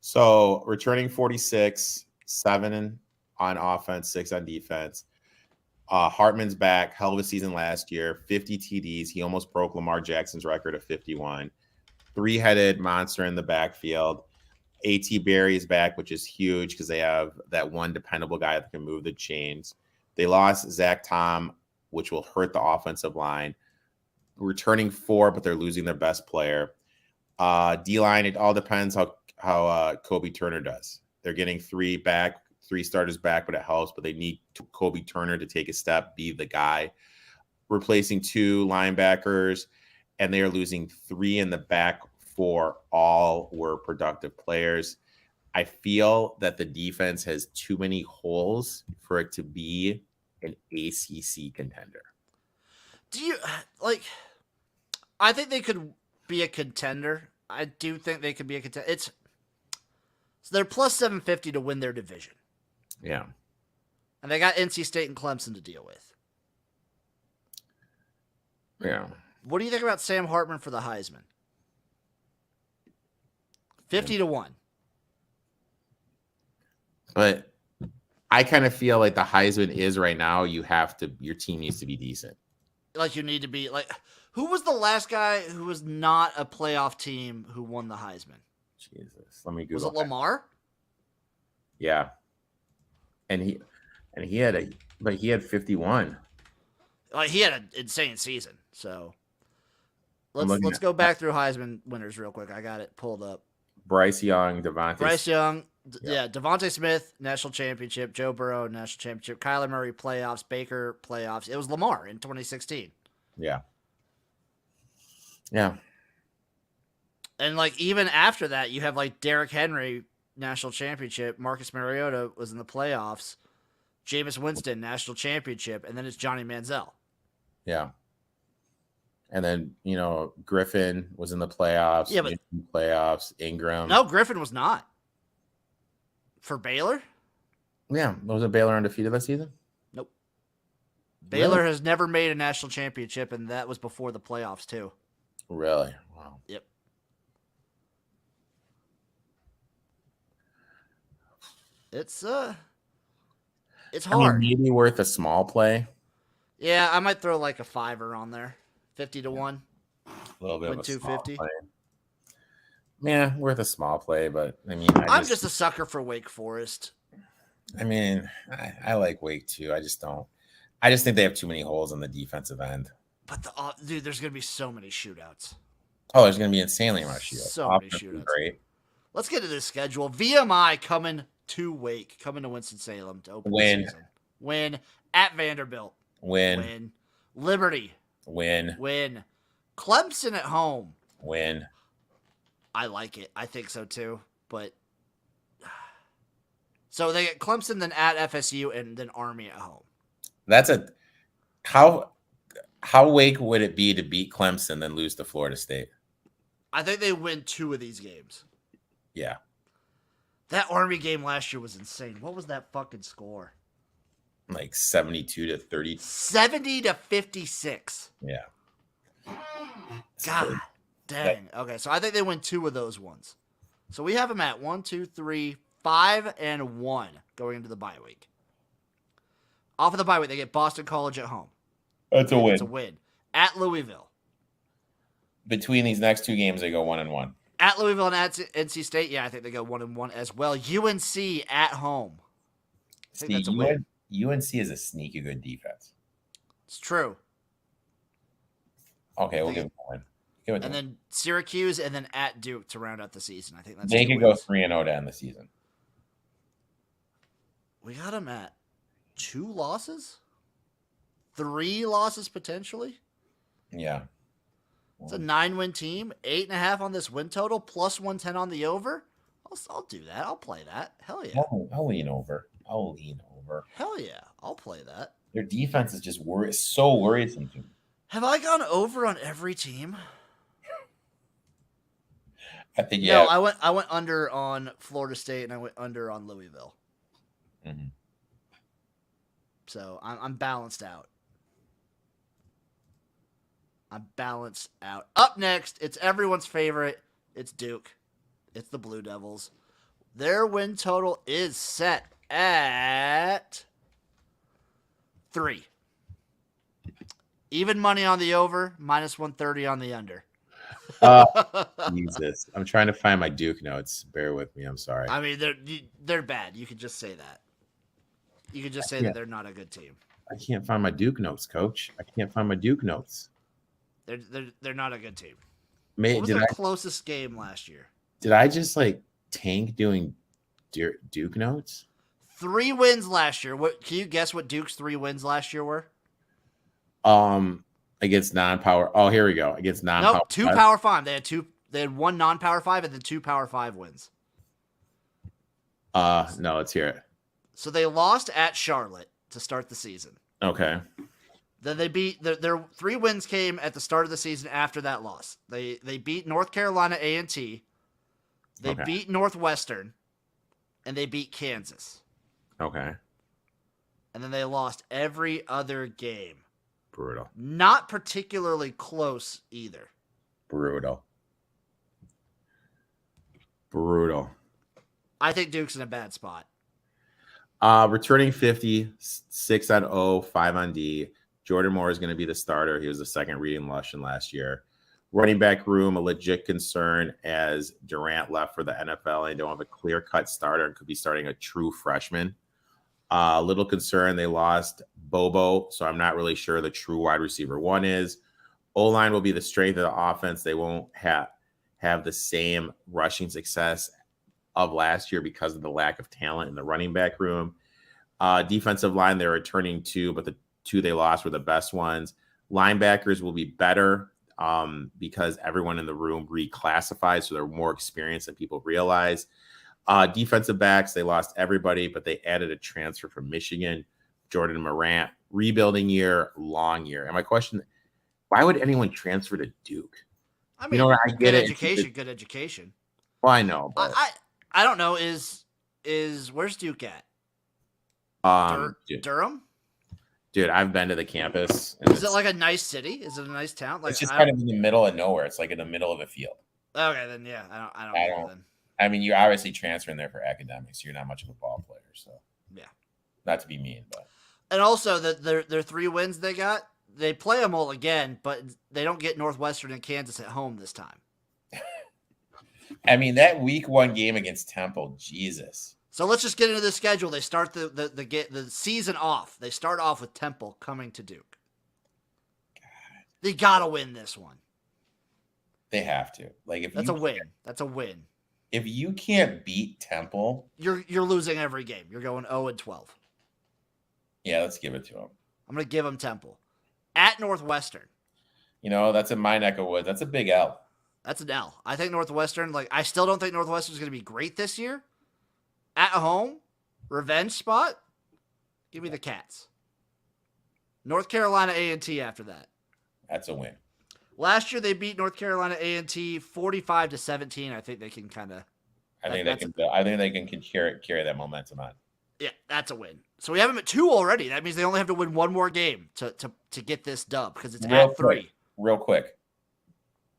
So returning 46, 7 on offense, 6 on defense. Hartman's back. Hell of a season last year. 50 TDs. He almost broke Lamar Jackson's record of 51. 3-headed monster in the backfield. A.T. Berry is back, which is huge because they have that one dependable guy that can move the chains. They lost Zach Tom, which will hurt the offensive line. Returning 4, but they're losing their best player. D-line, it all depends how Kobe Turner does. They're getting 3 starters back, but it helps. But they need Kobe Turner to take a step, be the guy. Replacing 2 linebackers, and they are losing 3 in the back 4. All were productive players. I feel that the defense has too many holes for it to be an ACC contender. Do you I think they could be a contender. I do think they could be a contender. So they're plus 750 to win their division. Yeah. And they got NC State and Clemson to deal with. Yeah. What do you think about Sam Hartman for the Heisman? 50-1. But I kind of feel like the Heisman is right now, your team needs to be decent. like you need to be like. Who was the last guy who was not a playoff team who won the Heisman? Jesus, let me Google. Was it Lamar? Yeah, and he had 51. Like he had an insane season. So let's go back through Heisman winners real quick. I got it pulled up. Bryce Young, Devontae. Bryce Young, Devontae Smith, national championship. Joe Burrow, national championship. Kyler Murray, playoffs. Baker, playoffs. It was Lamar in 2016. Yeah. Yeah. And like even after that, you have like Derrick Henry, national championship. Marcus Mariota was in the playoffs. Jameis Winston, national championship, and then it's Johnny Manziel. Yeah. And then, Griffin was in the playoffs. Yeah, but playoffs. Ingram. No, Griffin was not. For Baylor? Yeah. Was Baylor undefeated that season? Nope. Baylor has never made a national championship, and that was before the playoffs, too. Really? Wow. Yep. It's hard. Maybe worth a small play. Yeah, I might throw like a $5 on there. 50 to 1. A little bit of a 250. small play. Yeah, worth a small play, but I mean, I'm just a sucker for Wake Forest. I mean, I like Wake too. I just think they have too many holes on the defensive end. But dude, there's gonna be so many shootouts. Oh, there's gonna be insanely much shootouts. So many shootouts. Great. Let's get to this schedule. VMI coming to Wake, coming to Winston-Salem to open the season. Win at Vanderbilt. Win. Liberty. Win. Clemson at home. Win. I like it. I think so too. But so they get Clemson, then at FSU, and then Army at home. That's how Wake would it be to beat Clemson then lose to Florida State? I think they win 2 of these games. Yeah. That Army game last year was insane. What was that fucking score? Like 72-30. 70-56. Yeah. God dang. Okay, so I think they win 2 of those ones. So we have them at 1, 2, 3, 5, and 1 going into the bye week. Off of the bye week, they get Boston College at home. That's a win. It's a win. At Louisville. Between these next 2 games, they go 1-1. At Louisville and at NC State, yeah, I think they go 1-1 as well. UNC at home. I think that's a win. UNC is a sneaky good defense. It's true. Okay, we'll give it a win. And then Syracuse and then at Duke to round out the season. I think that's they could go 3-0 to end the season. We got them at 2 losses? 3 losses potentially? Yeah. It's a 9-win team, 8.5 on this win total, plus 110 on the over. I'll do that. I'll play that. Hell yeah. I'll lean over. Hell yeah. I'll play that. Their defense is just so worrisome to me. Have I gone over on every team? I think yeah. No, I went under on Florida State and I went under on Louisville. Mm-hmm. So I'm balanced out. Up next, it's everyone's favorite. It's Duke. It's the Blue Devils. Their win total is set at 3. Even money on the over, minus 130 on the under. Jesus. I'm trying to find my Duke notes. Bear with me. I'm sorry. I mean, they're bad. You could just say that. You could just say that they're not a good team. I can't find my Duke notes, Coach. I can't find my Duke notes. They're not a good team. What was their closest game last year? Did I just tank doing Duke notes? 3 wins last year. What can you guess what Duke's 3 wins last year were? Against non-power. Oh, here we go. Against non-power. Nope, 2 Power 5. They had 1 non-Power 5 and then 2 Power 5 wins. No, let's hear it. So they lost at Charlotte to start the season. Okay. Then they beat their 3 wins came at the start of the season after that loss. They beat North Carolina A&T. They beat Northwestern, and they beat Kansas. Okay. And then they lost every other game. Brutal. Not particularly close either. Brutal. I think Duke's in a bad spot. Returning 50, 6 on O, 5 on D. Jordan Moore is going to be the starter. He was the second reading Russian last year. Running back room, a legit concern as Durant left for the NFL. They don't have a clear-cut starter and could be starting a true freshman. A little concern, they lost Bobo, so I'm not really sure the true wide receiver one is. O-line will be the strength of the offense. They won't have the same rushing success of last year because of the lack of talent in the running back room. Defensive line, they're returning two, but the two they lost were the best ones. Linebackers will be better because everyone in the room reclassified, so they're more experienced than people realize. Defensive backs, they lost everybody, but they added a transfer from Michigan, Jordan Morant. Rebuilding year, long year. And my question, why would anyone transfer to Duke? I mean, I get it. Good education. Well, I know, but I don't know. Is where's Duke at? Durham? Dude, I've been to the campus. Is it like a nice city? Is it a nice town? Like, it's just kind of in the middle of nowhere. It's like in the middle of a field. Okay, then yeah, I don't know then. I mean, you're obviously transferring there for academics. You're not much of a ball player, so yeah. Not to be mean, but and also their 3 wins they got, they play them all again, but they don't get Northwestern and Kansas at home this time. I mean, that week 1 game against Temple, Jesus. So let's just get into the schedule. They start the season off. They start off with Temple coming to Duke. God. They gotta win this one. They have to. Like if that's a win. That's a win. If you can't beat Temple, you're losing every game. You're going 0-12. Yeah, let's give it to them. I'm gonna give them Temple at Northwestern. You know, that's in my neck of woods. That's a big L. That's an L. I think Northwestern. I still don't think Northwestern's gonna be great this year. At home, revenge spot. Give me the Cats. North Carolina A&T after that. That's a win. Last year they beat North Carolina A&T 45-17. I think they can kind of. I think they can carry that momentum on. Yeah, that's a win. So we have them at 2 already. That means they only have to win 1 more game to get this dub because it's at 3. Real quick.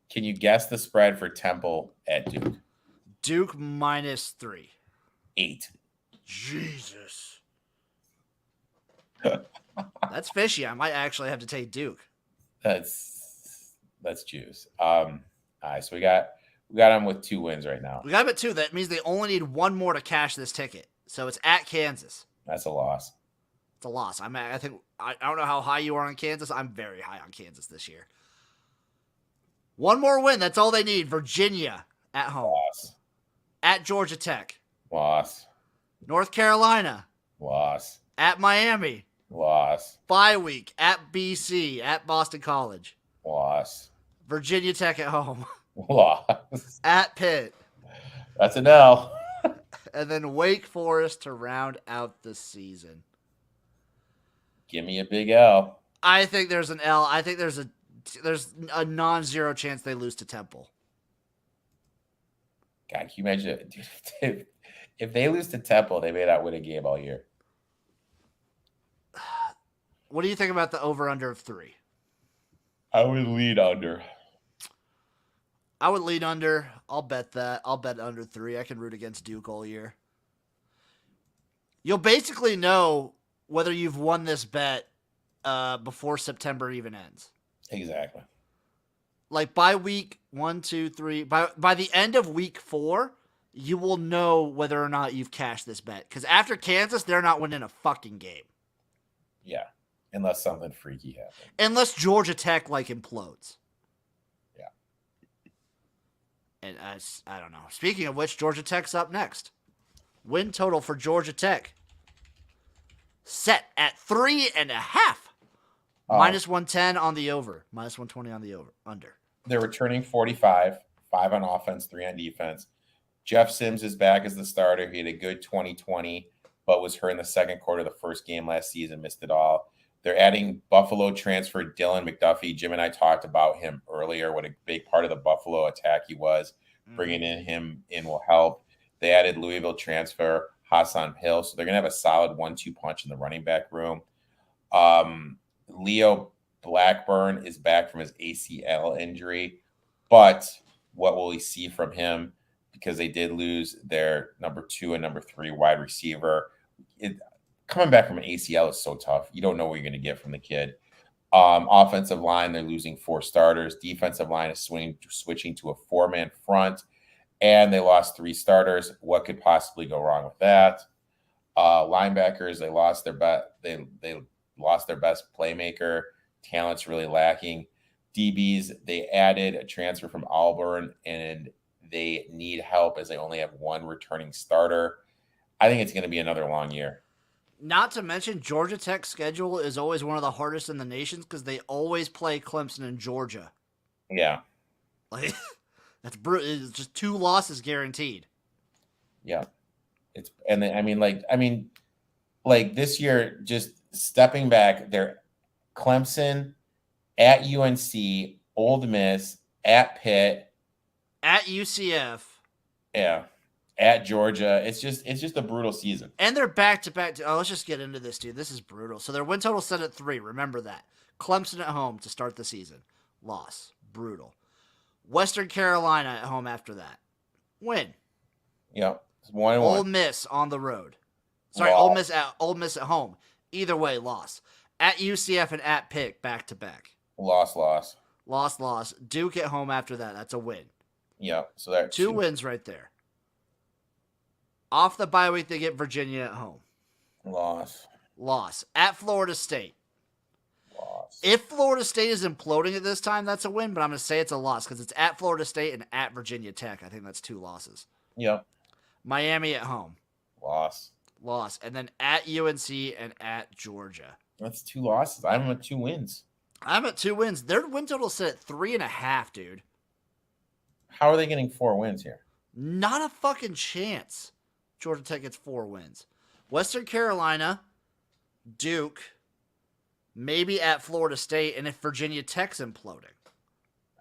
Can you guess the spread for Temple at Duke? Duke -3. 8. Jesus. That's fishy. I might actually have to take Duke. That's juice. All right, so we got them with 2 wins right now. We got them at 2. That means they only need 1 more to cash this ticket. So it's at Kansas. That's a loss. It's a loss. I don't know how high you are on Kansas. I'm very high on Kansas this year. 1 more win. That's all they need. Virginia at home. Loss. At Georgia Tech. Loss. North Carolina. Loss. At Miami. Loss. Bye week. At BC. At Boston College. Loss. Virginia Tech at home. Loss. At Pitt. That's an L. And then Wake Forest to round out the season. Give me a big L. I think there's an L. I think there's a non-zero chance they lose to Temple. God, can you imagine if they lose to Temple, they may not win a game all year. What do you think about the over-under of 3? I would lead under. I would lead under. I'll bet that. I'll bet under 3. I can root against Duke all year. You'll basically know whether you've won this bet before September even ends. Exactly. Like by week 1, 2, 3, by the end of week 4, you will know whether or not you've cashed this bet. Because after Kansas, they're not winning a fucking game. Yeah, unless something freaky happens. Unless Georgia Tech implodes. Yeah. And I don't know. Speaking of which, Georgia Tech's up next. Win total for Georgia Tech set at 3.5. -110 on the over. -120 on the under. They're returning 45, 5 on offense, 3 on defense. Jeff Sims is back as the starter. He had a good 2020, but was hurt in the second quarter of the first game last season, missed it all. They're adding Buffalo transfer Dylan McDuffie. Jim and I talked about him earlier, what a big part of the Buffalo attack he was. Bringing him in will help. They added Louisville transfer Hassan Hill, so they're going to have a solid 1-2 punch in the running back room. Leo Blackburn is back from his ACL injury, but what will we see from him? Because they did lose their number 2 and number 3 wide receiver. Coming back from an ACL is so tough. You don't know what you're going to get from the kid. Offensive line, they're losing 4 starters. Defensive line is switching to a 4-man front, and they lost 3 starters. What could possibly go wrong with that? Linebackers, they lost their they lost their best playmaker. Talent's really lacking. DBs, they added a transfer from Auburn, and they need help as they only have 1 returning starter. I think it's going to be another long year. Not to mention, Georgia Tech's schedule is always one of the hardest in the nation because they always play Clemson and Georgia. Yeah. Like, that's brutal. It's just 2 losses guaranteed. Yeah. Like this year, just stepping back, they're Clemson, at UNC, Ole Miss, at Pitt, at UCF. Yeah. At Georgia. It's just a brutal season. And they're back-to-back. Let's just get into this, dude. This is brutal. So their win total set at 3. Remember that. Clemson at home to start the season. Loss. Brutal. Western Carolina at home after that. Win. Yep. It's 1-1. Ole Miss on the road. Sorry, Wow. Ole Miss at home. Either way, loss. At UCF and at Pitt, back-to-back. Loss. Loss. Duke at home after that. That's a win. Yep. So that's 2 wins right there. Off the bye week, they get Virginia at home. Loss. At Florida State. Loss. If Florida State is imploding at this time, that's a win, but I'm going to say it's a loss because it's at Florida State and at Virginia Tech. I think that's 2 losses. Yep. Miami at home. Loss. And then at UNC and at Georgia. That's 2 losses. I'm at 2 wins. I'm at 2 wins. Their win total set at 3.5, dude. How are they getting 4 wins here? Not a fucking chance. Georgia Tech gets 4 wins. Western Carolina, Duke, maybe at Florida State, and if Virginia Tech's imploding.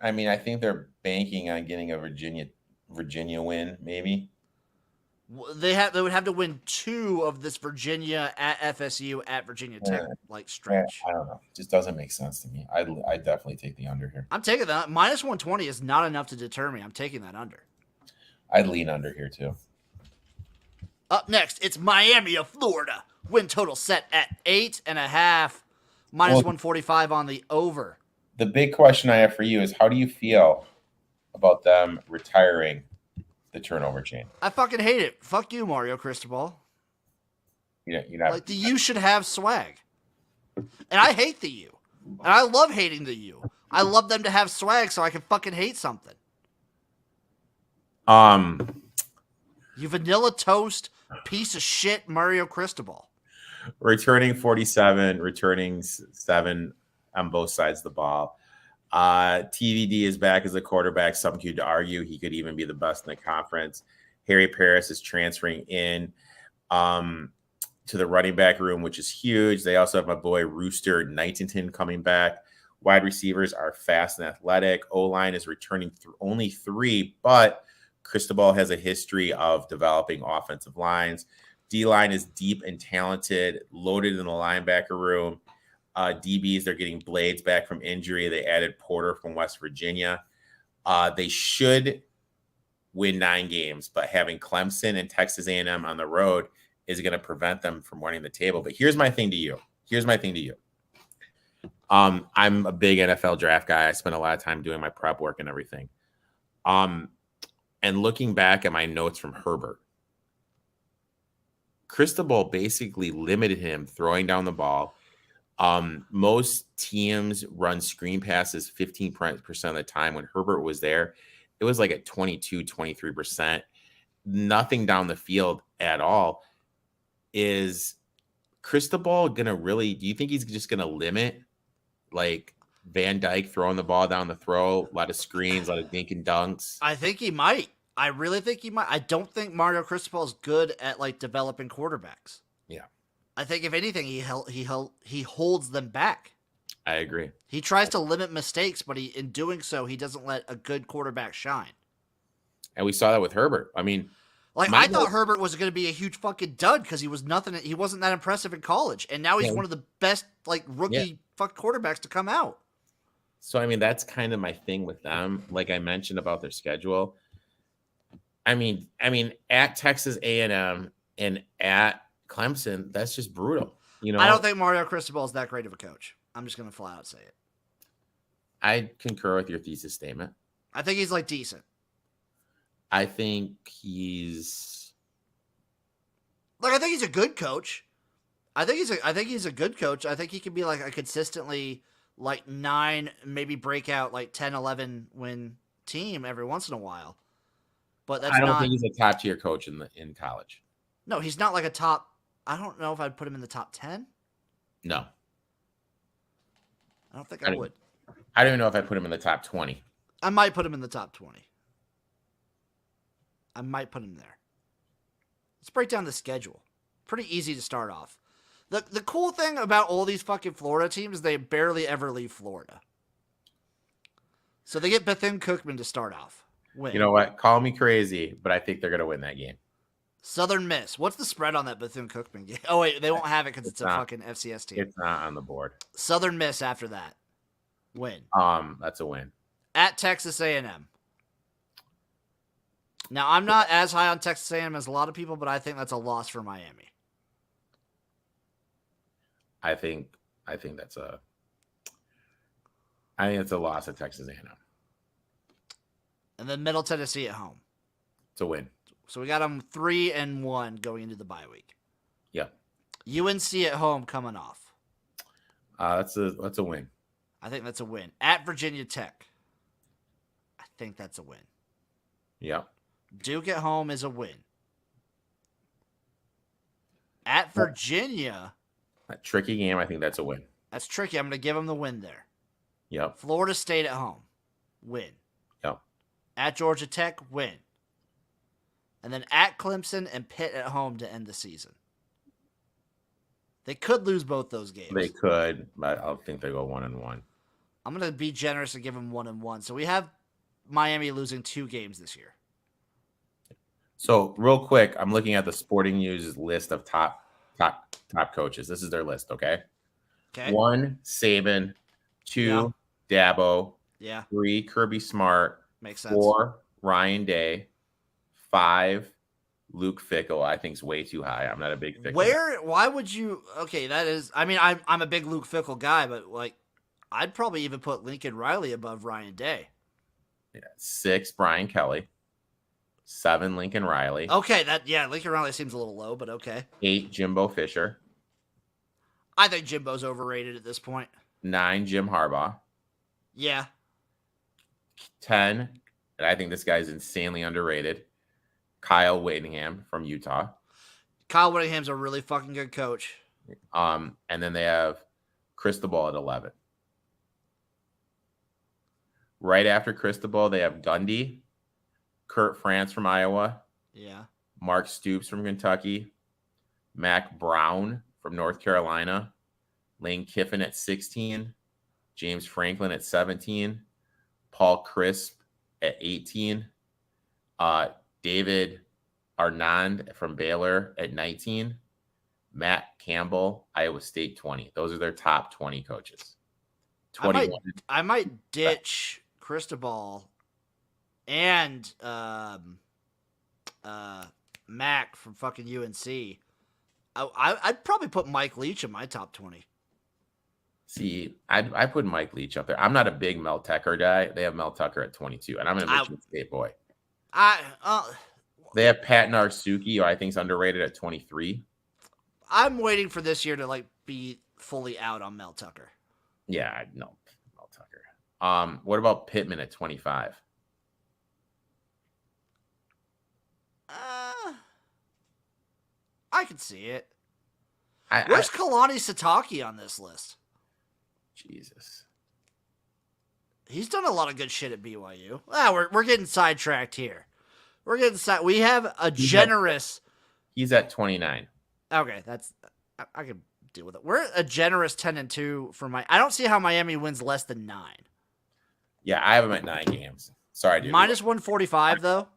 I mean, I think they're banking on getting a Virginia win, maybe. They would have to win 2 of this Virginia at FSU at Virginia Tech stretch. I don't know. It just doesn't make sense to me. I definitely take the under here. I'm taking that. Minus 120 is not enough to deter me. I'm taking that under. I'd lean under here too. Up next, it's Miami of Florida. Win total set at 8.5. Minus 145 on the over. The big question I have for you is, how do you feel about them retiring the turnover chain? I fucking hate it. Fuck you, Mario Cristobal. You're not like the U should have swag, and I hate the U, and I love hating the U. I love them to have swag so I can fucking hate something. You vanilla toast piece of shit, Mario Cristobal. Returning 47, returning 7 on both sides of the ball. TVD is back as a quarterback. Some could argue he could even be the best in the conference. Harry Paris is transferring in to the running back room, which is huge. They also have my boy Rooster Knightington coming back. Wide receivers are fast and athletic. O-line is returning only 3, but Cristobal has a history of developing offensive lines. D-line is deep and talented, loaded in the linebacker room. DBs, they're getting Blades back from injury. They added Porter from West Virginia. They should win 9 games, but having Clemson and Texas A&M on the road is going to prevent them from winning the table. But here's my thing to you. I'm a big NFL draft guy. I spend a lot of time doing my prep work and everything. And looking back at my notes from Herbert, Cristobal basically limited him throwing down the ball. Most teams run screen passes 15% of the time. When Herbert was there, it was like at 22, 23%. Nothing down the field at all. Is Cristobal going to really, do you think he's just going to limit like Van Dyke throwing the ball down the throw, a lot of screens, a lot of dink and dunks? I think he might. I really think he might. I don't think Mario Cristobal is good at like developing quarterbacks. Yeah. I think if anything, he holds them back. I agree. He tries to limit mistakes, but in doing so, he doesn't let a good quarterback shine. And we saw that with Herbert. I mean, I thought Herbert was going to be a huge fucking dud because he was nothing. He wasn't that impressive in college, and now he's one of the best rookie quarterbacks to come out. So I mean, that's kind of my thing with them. Like I mentioned about their schedule. I mean, at Texas A&M and at Clemson, that's just brutal. I don't think Mario Cristobal is that great of a coach. I'm just going to flat out say it. I concur with your thesis statement. I think he's like decent. I think he's I think he's a good coach. I think he's a good coach. I think he could be like a consistently like 9, maybe break out like 10, 11 win team every once in a while. But that's I don't not, think he's a top tier coach in college. No, he's not like a top. I don't know if I'd put him in the top 10. No. I don't think I would. I don't even know if I put him in the top 20. I might put him in the top 20. I might put him there. Let's break down the schedule. Pretty easy to start off. The cool thing about all these fucking Florida teams, they barely ever leave Florida. So they get Bethune-Cookman to start off. Win. You know what? Call me crazy, but I think they're going to win that game. Southern Miss. What's the spread on that Bethune-Cookman game? Oh, wait. They won't have it because it's a fucking FCS team. It's not on the board. Southern Miss after that. Win. That's a win. At Texas A&M. Now, I'm not as high on Texas A&M as a lot of people, but I think that's a loss for Miami. I think that's a loss at Texas A&M. And then Middle Tennessee at home. It's a win. So we got them 3-1 going into the bye week. Yep. UNC at home coming off. That's a win. I think that's a win. At Virginia Tech. I think that's a win. Yep. Duke at home is a win. At Virginia. A tricky game. I think that's a win. That's tricky. I'm going to give them the win there. Yep. Florida State at home. Win. Yep. At Georgia Tech. Win. And then at Clemson and Pitt at home to end the season. They could lose both those games. They could, but I think they go 1-1. I'm going to be generous and give them 1-1. So we have Miami losing 2 games this year. So real quick, I'm looking at the Sporting News list of top coaches. This is their list, okay? Okay. 1, Saban. 2, Dabo. Yeah. 3, Kirby Smart. Makes sense. 4, Ryan Day. 5, Luke Fickell. I think is way too high. I'm not a big Fickell guy. Why would you? Okay, that is. I mean, I'm a big Luke Fickell guy, but like, I'd probably even put Lincoln Riley above Ryan Day. Yeah. 6, Brian Kelly. 7, Lincoln Riley. Okay, Lincoln Riley seems a little low, but okay. 8, Jimbo Fisher. I think Jimbo's overrated at this point. 9, Jim Harbaugh. Yeah. 10, and I think this guy's insanely underrated, Kyle Whittingham from Utah. Kyle Whittingham's a really fucking good coach. And then they have Cristobal at 11. Right after Cristobal, they have Gundy, Kurt France from Iowa. Yeah. Mark Stoops from Kentucky. Mac Brown from North Carolina. Lane Kiffin at 16. James Franklin at 17. Paul Crisp at 18. David Arnand from Baylor at 19. Matt Campbell, Iowa State, 20. Those are their top 20 coaches. 21. I might ditch Cristobal and Mac from fucking UNC. I'd probably put Mike Leach in my top 20. See, I put Mike Leach up there. I'm not a big Mel Tucker guy. They have Mel Tucker at 22, and I'm a Michigan State boy. They have Pat Narsuki, who I think is underrated at 23. I'm waiting for this year to like be fully out on Mel Tucker. Yeah, no, Mel Tucker. What about Pittman at 25? I can see it. Where's Kalani Sitake on this list? Jesus. He's done a lot of good shit at BYU. We're getting sidetracked here. We have a generous. He's at 29. Okay, I can deal with it. We're a generous 10-2 for I don't see how Miami wins less than 9. Yeah, I have him at 9 games. Sorry, dude. Minus 145 though.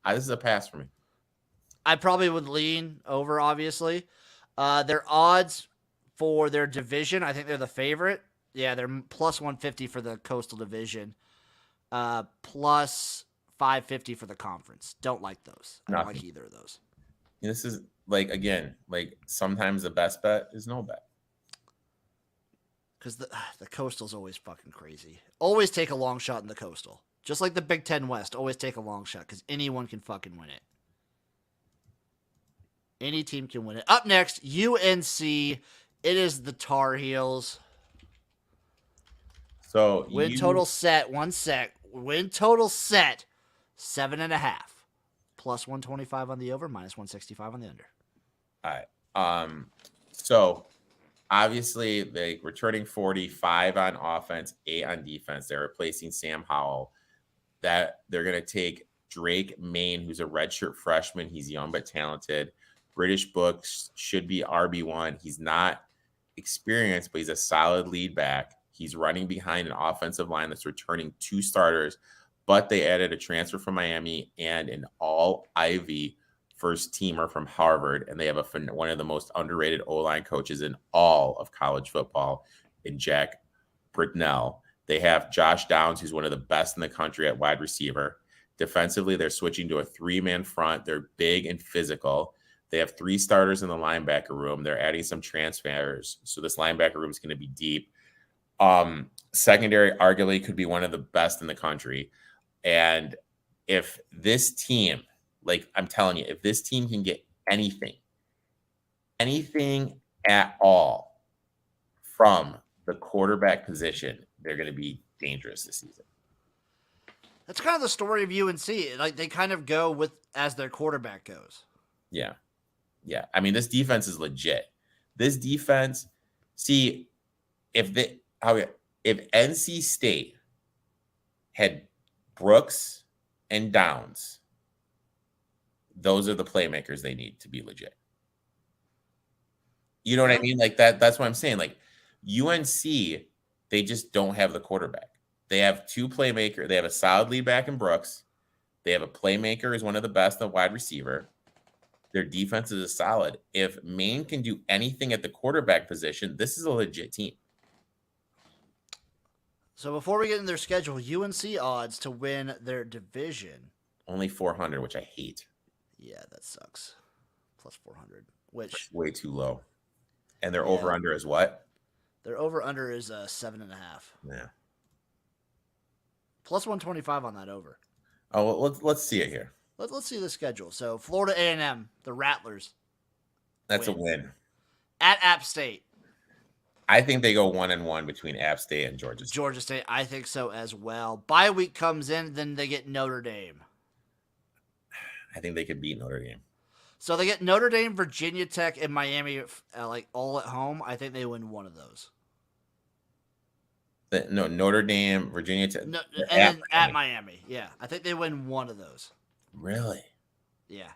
This is a pass for me. I probably would lean over, obviously. Their odds for their division, I think they're the favorite. Yeah, they're plus 150 for the Coastal Division. Plus 550 for the conference. Don't like those. I don't like either of those. This is, again, sometimes the best bet is no bet. Because the Coastal's always fucking crazy. Always take a long shot in the Coastal. Just like the Big Ten West, always take a long shot because anyone can fucking win it. Any team can win it. Up next, UNC. It is the Tar Heels. So Win total set, 1 sec. Win total set, 7.5. Plus 125 on the over, minus 165 on the under. All right. So obviously, they returning 45 on offense, 8 on defense. They're replacing Sam Howell. That they're going to take Drake Main, who's a redshirt freshman. He's young but talented. British books should be RB1. He's not experienced, but he's a solid lead back. He's running behind an offensive line that's returning 2 starters, but they added a transfer from Miami and an all-Ivy first teamer from Harvard, and they have one of the most underrated O-line coaches in all of college football in Jack Britnell. They have Josh Downs, who's one of the best in the country at wide receiver. Defensively, they're switching to a 3-man front. They're big and physical. They have 3 starters in the linebacker room. They're adding some transfers, so this linebacker room is going to be deep. Secondary arguably could be one of the best in the country. And if this team, like I'm telling you, if this team can get anything at all from the quarterback position, they're going to be dangerous this season. That's kind of the story of UNC. Like, they kind of go with as their quarterback goes. Yeah. Yeah. I mean, this defense is legit. This defense, see, if NC State had Brooks and Downs, those are the playmakers they need to be legit. You know what I mean? Like that's what I'm saying. Like UNC, they just don't have the quarterback. They have 2 playmakers. They have a solid lead back in Brooks. They have a playmaker who's one of the best, a wide receiver. Their defense is solid. If Maine can do anything at the quarterback position, this is a legit team. So before we get in their schedule, UNC odds to win their division. Only 400, which I hate. Yeah, that sucks. Plus 400, which that's way too low. And their over-under is what? Their over-under is 7.5. Yeah. Plus 125 on that over. Oh, well, let's see it here. Let's see the schedule. So Florida A&M, the Rattlers. That's a win. At App State. I think they go 1-1 between App State and Georgia State. Georgia State, I think so as well. Bye week comes in, then they get Notre Dame. I think they could beat Notre Dame. So they get Notre Dame, Virginia Tech, and Miami, like all at home. I think they win one of those. No, Notre Dame, Virginia Tech, no, and then at Miami. Yeah, I think they win one of those. Really? Yeah.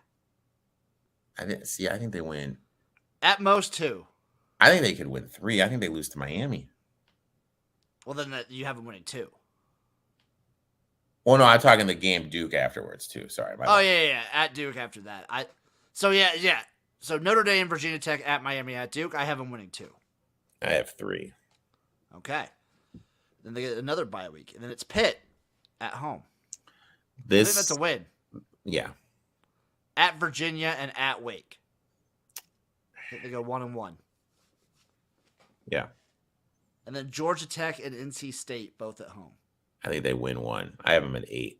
I think they win. At most 2. I think they could win 3. I think they lose to Miami. Well, then you have them winning 2. Well, no, I'm talking the game Duke afterwards too. Sorry. Yeah. At Duke after that. So Notre Dame, Virginia Tech, at Miami, at Duke. I have them winning 2. I have 3. Okay. Then they get another bye week, and then it's Pitt at home. I think that's a win. Yeah. At Virginia and at Wake. I think they go 1-1. Yeah. And then Georgia Tech and NC State both at home. I think they win 1. I have them at 8.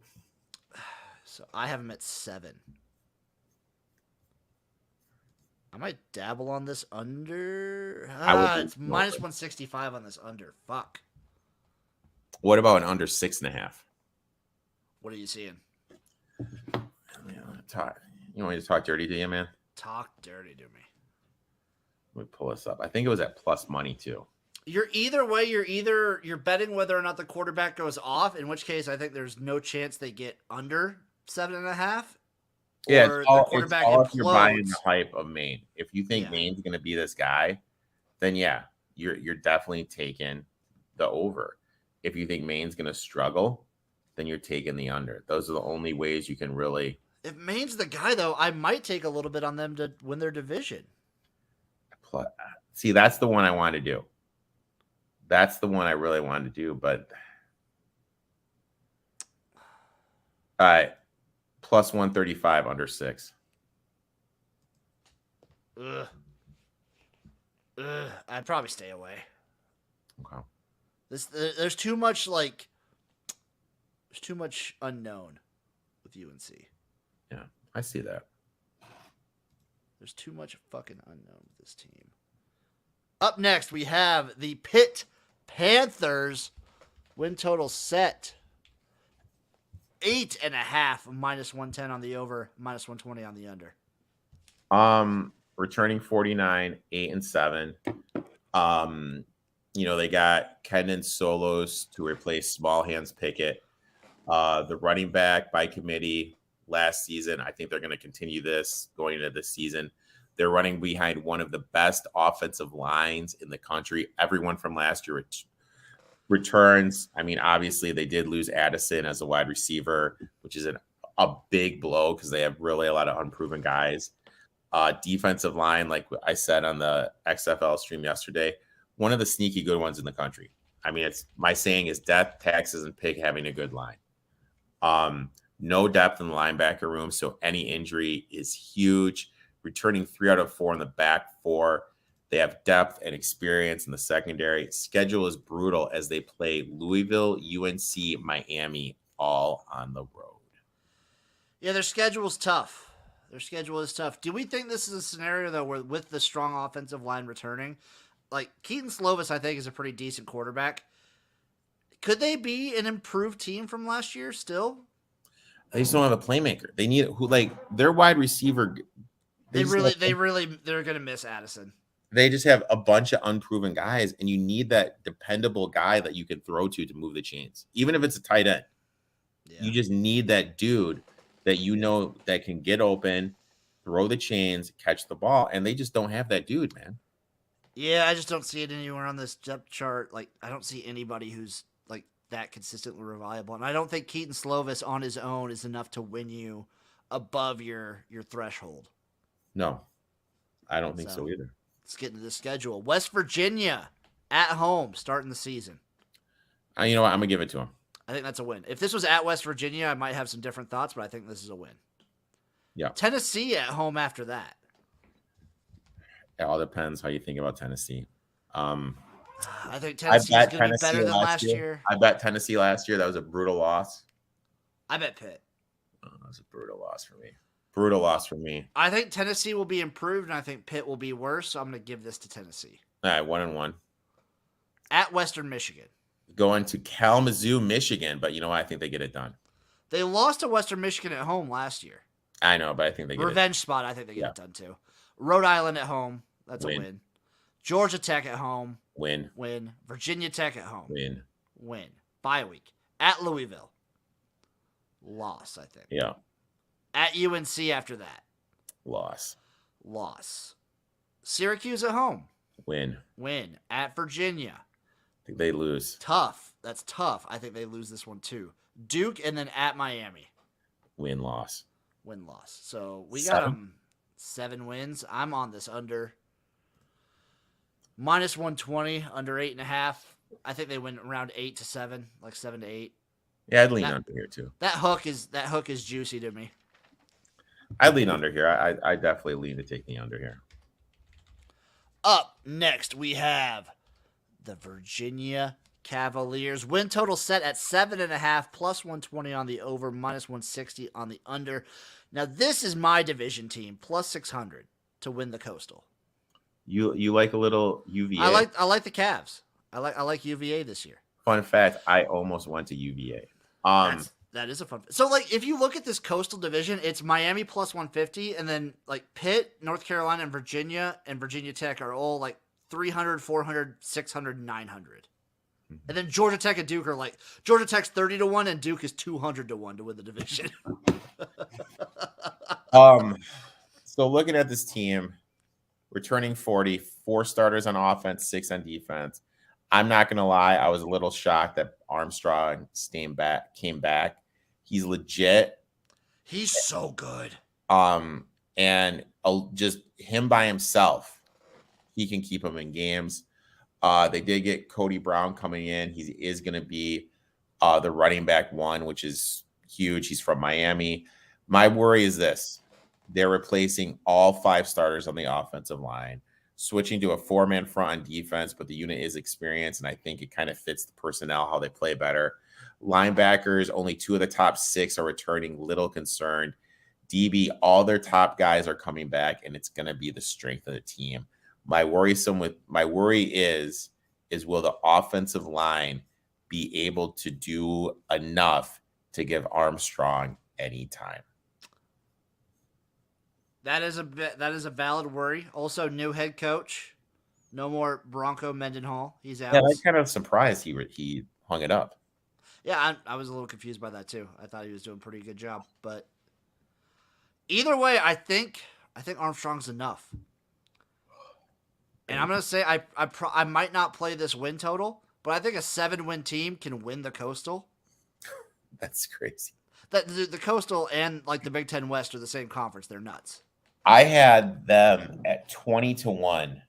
So I have them at 7. I might dabble on this under. It's minus 165 on this under. Fuck. What about an under 6.5? What are you seeing? You want me to talk dirty to you, man? Talk dirty to me. Let me pull this up. I think it was at plus money too. You're betting whether or not the quarterback goes off, in which case I think there's no chance they get under 7.5. Yeah, or it's all implodes. if you're buying the hype of Maine. If you think Maine's going to be this guy, then yeah, you're definitely taking the over. If you think Maine's going to struggle, then you're taking the under. Those are the only ways you can really. If Maine's the guy, though, I might take a little bit on them to win their division. See, that's the one I want to do. That's the one I really wanted to do, but all right, plus 135 under 6. I'd probably stay away. Okay. There's too much there's too much unknown with UNC. Yeah, I see that. There's too much fucking unknown with this team. Up next, we have the Pitt Panthers. Win total set 8.5, -110 on the over, -120 on the under. Returning 49, 8-7. They got Kendon Solos to replace Small Hands Pickett. The running back by committee last season. I think they're going to continue this going into this season. They're running behind one of the best offensive lines in the country. Everyone from last year returns. I mean, obviously they did lose Addison as a wide receiver, which is a big blow because they have really a lot of unproven guys. Defensive line, like I said on the XFL stream yesterday, one of the sneaky good ones in the country. I mean, it's my saying is death, taxes, and pig having a good line. No depth in the linebacker room, so any injury is huge. Returning 3 out of 4 in the back 4. They have depth and experience in the secondary. Schedule is brutal as they play Louisville, UNC, Miami, all on the road. Yeah, their schedule is tough. Do we think this is a scenario, though, where with the strong offensive line returning, like Keaton Slovis, I think, is a pretty decent quarterback. Could they be an improved team from last year still? They just don't have a playmaker. They need their wide receiver. They're going to miss Addison. They just have a bunch of unproven guys, and you need that dependable guy that you can throw to move the chains, even if it's a tight end. Yeah. You just need that dude that that can get open, throw the chains, catch the ball, and they just don't have that dude, man. Yeah, I just don't see it anywhere on this depth chart. Like, I don't see anybody who's like that consistently reliable, and I don't think Keaton Slovis on his own is enough to win you above your threshold. No, I don't think so either. Let's get into the schedule. West Virginia at home starting the season. You know what? I'm going to give it to them. I think that's a win. If this was at West Virginia, I might have some different thoughts, but I think this is a win. Yeah. Tennessee at home after that. It all depends how you think about Tennessee. I think Tennessee is going to be better than last year. I bet Tennessee last year. That was a brutal loss. I bet Pitt. Oh, that was a brutal loss for me. Brutal loss for me. I think Tennessee will be improved, and I think Pitt will be worse, so I'm going to give this to Tennessee. All right, 1-1. At Western Michigan. Going to Kalamazoo, Michigan, but you know what? I think they get it done. They lost to Western Michigan at home last year. I know, but I think they get Revenge spot, I think they get it done too. Rhode Island at home. That's win. A win. Georgia Tech at home. Win. Virginia Tech at home. Win. Bye week. At Louisville. Loss, I think. Yeah. At UNC after that. Loss. Syracuse at home. Win. At Virginia. I think they lose. Tough. That's tough. I think they lose this one too. Duke and then at Miami. Win-loss. So we got them 7 wins. I'm on this under. -120, under 8.5. I think they win around 8-7, like 7-8. Yeah, I'd lean under here too. That hook is juicy to me. I'd lean under here. I definitely lean to take the under here. Up next, we have the Virginia Cavaliers. Win total set at 7.5, +120 on the over, -160 on the under. Now, this is my division team, +600 to win the Coastal. You like a little UVA? I like the Cavs. I like UVA this year. Fun fact: I almost went to UVA. That is a fun. So, like, if you look at this Coastal division, it's Miami +150, and then like Pitt, North Carolina, and Virginia Tech are all like 300, 400, 600, 900. And then Georgia Tech and Duke are like Georgia Tech's 30-1 and Duke is 200-1 to win the division. So looking at this team, returning 40, 4 starters on offense, 6 on defense. I'm not gonna lie, I was a little shocked that Armstrong came back. He's legit. He's so good. And just him by himself, he can keep him in games. They did get Cody Brown coming in. He is going to be the running back 1, which is huge. He's from Miami. My worry is this. They're replacing all 5 starters on the offensive line. switching to a 4-man front on defense, but the unit is experienced, and I think it kind of fits the personnel, how they play better. Linebackers, only 2 of the top 6 are returning, little concerned. DB, all their top guys are coming back, and it's going to be the strength of the team. My worry is will the offensive line be able to do enough to give Armstrong any time? That is a valid worry. Also, new head coach. No more Bronco Mendenhall. He's out. Yeah, I'm kind of surprised he hung it up. Yeah, I was a little confused by that too. I thought he was doing a pretty good job, but either way, I think Armstrong's enough. And I'm gonna say I might not play this win total, but I think a 7-win team can win the Coastal. That's crazy. The Coastal and like the Big Ten West are the same conference. They're nuts. I had them at 20-1.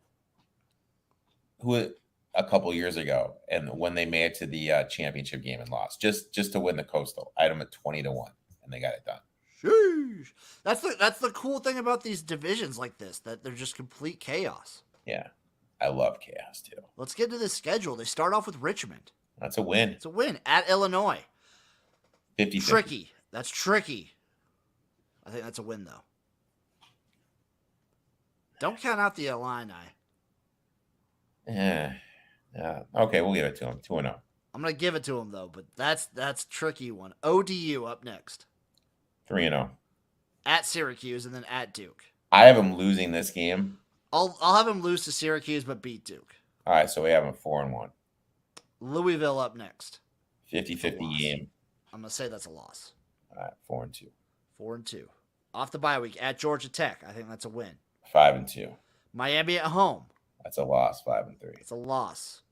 A couple years ago, and when they made it to the championship game and lost, just to win the Coastal, I had them at 20-1, and they got it done. Sheesh. That's the cool thing about these divisions like this, that they're just complete chaos. Yeah, I love chaos too. Let's get to the schedule. They start off with Richmond. That's a win. It's a win at Illinois. 50. Tricky. That's tricky. I think that's a win though. Don't count out the Illini. Yeah. Okay, we'll give it to him. 2-0. I'm gonna give it to him though, but that's tricky one. ODU up next. 3-0. At Syracuse and then at Duke. I have them losing this game. I'll have them lose to Syracuse but beat Duke. All right, so we have them 4-1. Louisville up next. 50-50 game. I'm gonna say that's a loss. All right, 4-2. 4-2. Off the bye week at Georgia Tech. I think that's a win. 5-2. Miami at home. That's a loss. 5-3. It's a loss.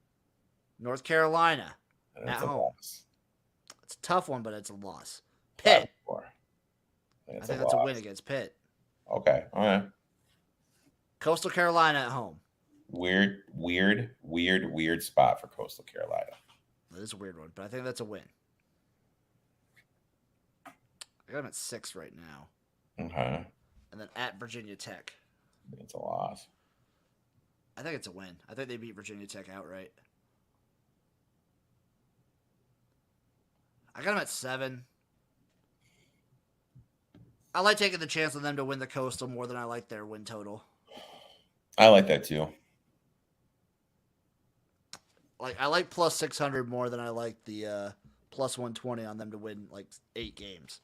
North Carolina That's at a home. loss. It's a tough one, but it's a loss. Pitt. 5-4. I think that's a win against Pitt. Okay. All right. Coastal Carolina at home. Weird spot for Coastal Carolina. That is a weird one, but I think that's a win. I got them at 6 right now. Okay. And then at Virginia Tech. It's a loss. I think it's a win. I think they beat Virginia Tech outright. I got them at 7. I like taking the chance on them to win the Coastal more than I like their win total. I like that too. I like plus 600 more than I like the plus 120 on them to win like 8 games.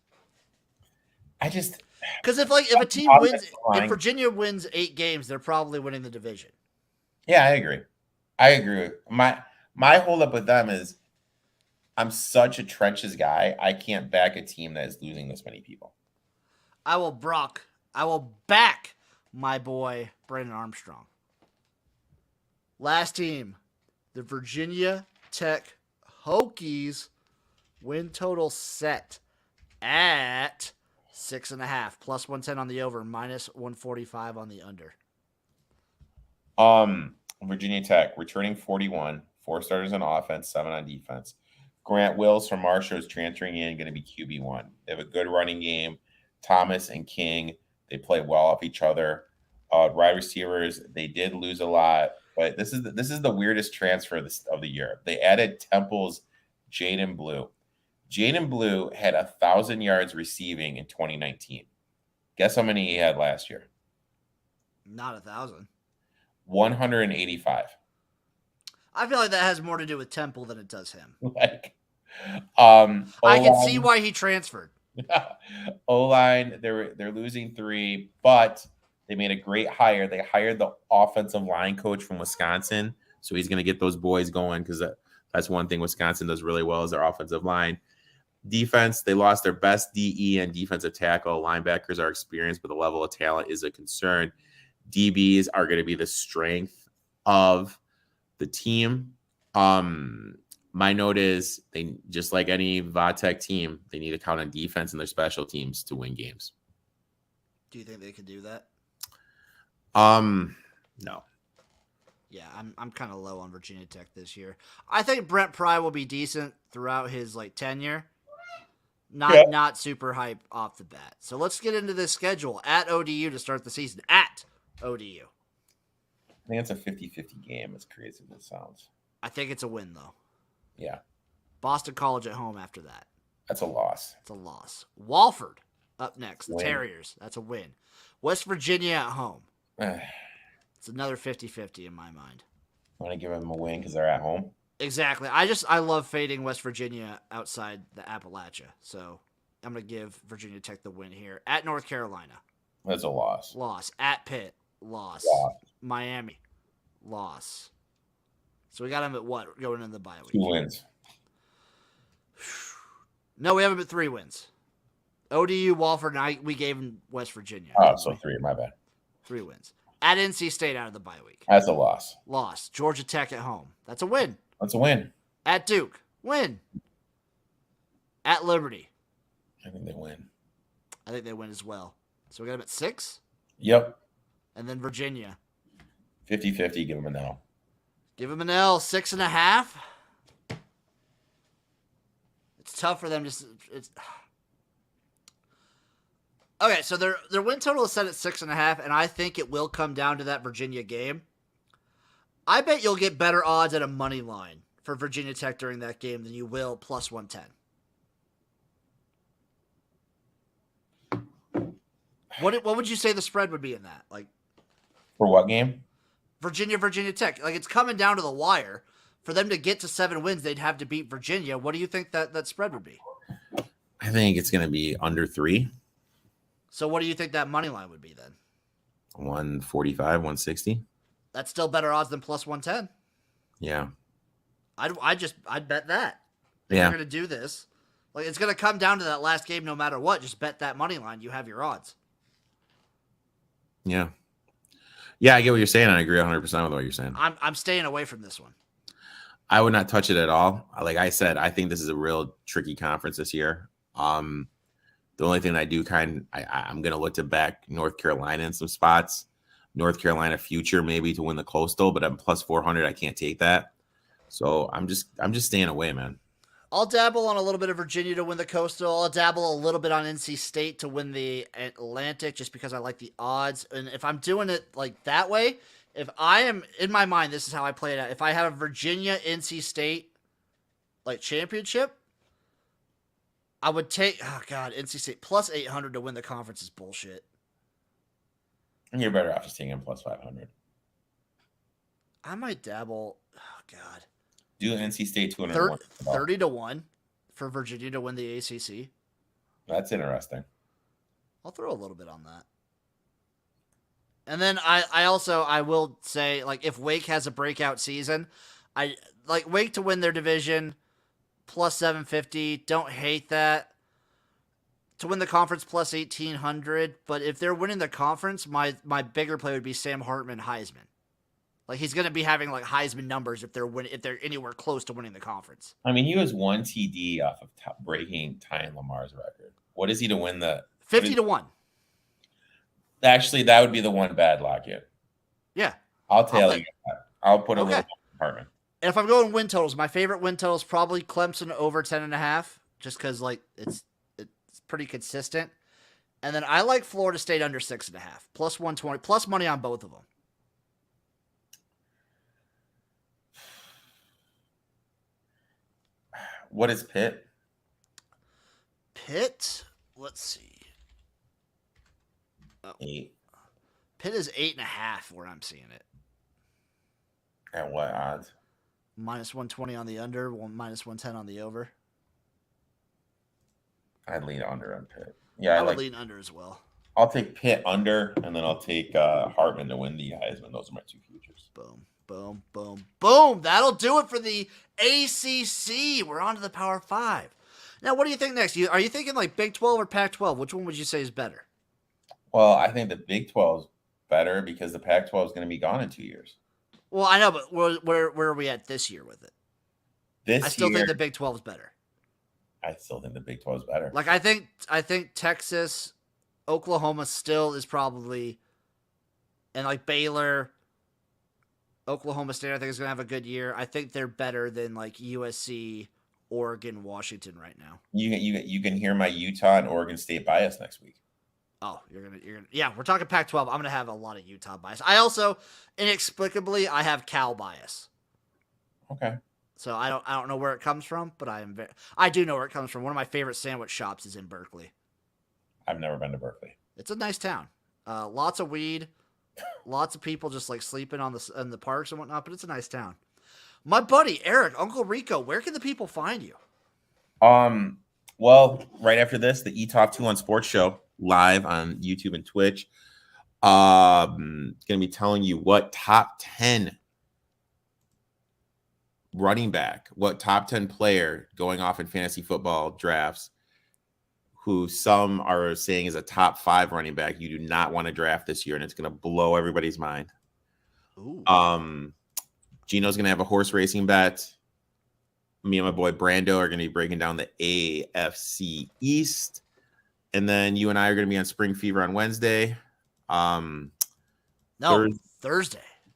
Because if a team wins, if Virginia wins 8 games, they're probably winning the division. Yeah, I agree. My holdup with them is I'm such a trenches guy. I can't back a team that is losing this many people. I will back my boy Brandon Armstrong. Last team, the Virginia Tech Hokies, win total set at 6.5, plus 110 on the over, minus 145 on the under. Virginia Tech returning 41, 4 starters on offense, 7 on defense. Grant Wills from Marshall is transferring in, going to be QB1. They have a good running game. Thomas and King, they play well off each other. Wide receivers, they did lose a lot, but this is the weirdest transfer of the year. They added Temple's Jaden Blue. Jaden Blue had 1,000 yards receiving in 2019. Guess how many he had last year? Not 1,000. 185. I feel like that has more to do with Temple than it does him. I can see why he transferred. O-line, they're losing 3, but they made a great hire. They hired the offensive line coach from Wisconsin, so he's going to get those boys going because that's one thing Wisconsin does really well is their offensive line. Defense, they lost their best DE and defensive tackle. Linebackers are experienced, but the level of talent is a concern. DBs are going to be the strength of the team. My note is they just like any Vatech team, they need to count on defense and their special teams to win games. Do you think they could do that? No. Yeah, I'm kind of low on Virginia Tech this year. I think Brent Pry will be decent throughout his tenure. Not super hype off the bat. So let's get into this schedule at ODU to start the season. At ODU. I think it's a 50-50 game, as crazy as it sounds. I think it's a win, though. Yeah. Boston College at home after that. That's a loss. It's a loss. Walford up next. The Win. Terriers. That's a win. West Virginia at home. I It's another 50-50 in my mind. want to give them a win because they're at home. Exactly. I love fading West Virginia outside the Appalachia. So I'm going to give Virginia Tech the win here. At North Carolina. That's a loss. Loss. At Pitt. Loss. Miami. Loss. So we got them at what? Going into the bye week. 2 wins. No, we have them at 3 wins. ODU, Walford, and we gave them West Virginia. Oh, so 3. My bad. 3 wins. At NC State out of the bye week. That's a loss. Loss. Georgia Tech at home. That's a win. That's a win. At Duke. Win. At Liberty. I think they win. I think they win as well. So we got them at 6. Yep. And then Virginia. 50-50. Give them an L. Give them an L. 6.5. It's tough for them to. It's okay. So their win total is set at 6.5, and I think it will come down to that Virginia game. I bet you'll get better odds at a money line for Virginia Tech during that game than you will plus 110. What would you say the spread would be in that? Like For what game? Virginia Tech. Like it's coming down to the wire. For them to get to 7 wins, they'd have to beat Virginia. What do you think that spread would be? I think it's going to be under 3. So what do you think that money line would be then? 145, 160. That's still better odds than plus 110. Yeah. I'd bet that. If Yeah. you're going to do this, like it's going to come down to that last game no matter what. Just bet that money line. You have your odds. Yeah. Yeah, I get what you're saying. I agree 100% with what you're saying. I'm staying away from this one. I would not touch it at all. Like I said, I think this is a real tricky conference this year. The only thing I do I'm going to look to back North Carolina in some spots. North Carolina future maybe to win the Coastal, but I'm plus 400. I can't take that. So I'm just staying away, man. I'll dabble on a little bit of Virginia to win the Coastal. I'll dabble a little bit on NC State to win the Atlantic just because I like the odds. And if I'm doing it like that way, if I am in my mind, this is how I play it out. If I have a Virginia NC State like championship, I would take NC State plus 800 to win the conference is bullshit. And you're better off just taking plus 500. I might dabble. Oh God. Do NC State 201. 30 to 1 for Virginia to win the ACC. That's interesting. I'll throw a little bit on that. And then I will say, like, if Wake has a breakout season, I like Wake to win their division plus 750. Don't hate that. To win the conference plus 1,800. But if they're winning the conference, my bigger play would be Sam Hartman Heisman. Like he's going to be having like Heisman numbers if they're anywhere close to winning the conference. I mean, he was 1 TD off of breaking Ty Lamar's record. What is he to win the 50 to 1? Actually, that would be the one bad lock in. Yeah. I'll tell you that. I'll put a little compartment. And if I'm going win totals, my favorite win total is probably Clemson over 10.5, just because like it's pretty consistent. And then I like Florida State under 6.5, plus 120, plus money on both of them. What is Pitt? Pitt, let's see. 8. Pitt is 8.5 where I'm seeing it. At what odds? Minus 120 on the under, minus 110 on the over. I'd lean under on Pitt. Yeah, I would lean under as well. I'll take Pitt under, and then I'll take Hartman to win the Heisman. Those are my 2 futures. Boom, boom, boom, boom. That'll do it for the ACC. We're on to the Power 5. Now, what do you think next? Are you thinking like Big 12 or Pac-12? Which one would you say is better? Well, I think the Big 12 is better because the Pac-12 is going to be gone in 2 years. Well, I know, but where are we at this year with it? I still think the Big 12 is better. I still think the Big 12 is better. Like I think Texas, Oklahoma still is probably, and like Baylor, Oklahoma State, I think is going to have a good year. I think they're better than like USC, Oregon, Washington right now. You can hear my Utah and Oregon State bias next week. Oh, you're gonna. Yeah, we're talking Pac-12. I'm gonna have a lot of Utah bias. I also, inexplicably, I have Cal bias. Okay. So I don't know where it comes from, but I do know where it comes from. One of my favorite sandwich shops is in Berkeley. I've never been to Berkeley. It's a nice town. Lots of weed, lots of people just like sleeping in the parks and whatnot. But it's a nice town. My buddy Eric, Uncle Rico, where can the people find you? Well, right after this, the eTalk 2 on Sports Show live on YouTube and Twitch. Gonna be telling you what top 10 running back, what top 10 player going off in fantasy football drafts, who some are saying is a top 5 running back you do not want to draft this year, and it's gonna blow everybody's mind. Ooh. Gino's gonna have a horse racing bet. Me and my boy Brando are going to be breaking down the AFC East. And then you and I are going to be on Spring Fever on Wednesday. Thursday.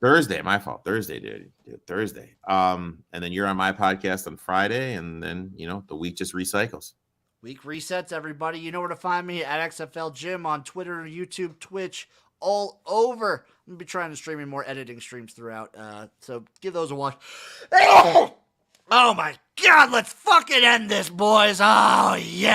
Thursday, my fault. Thursday, dude. Thursday. And then you're on my podcast on Friday. And then, the week just recycles. Week resets, everybody. You know where to find me at XFL Gym on Twitter, YouTube, Twitch, all over. I'm going to be trying to stream more editing streams throughout. So give those a watch. Oh my God, let's fucking end this, boys. Oh, yeah.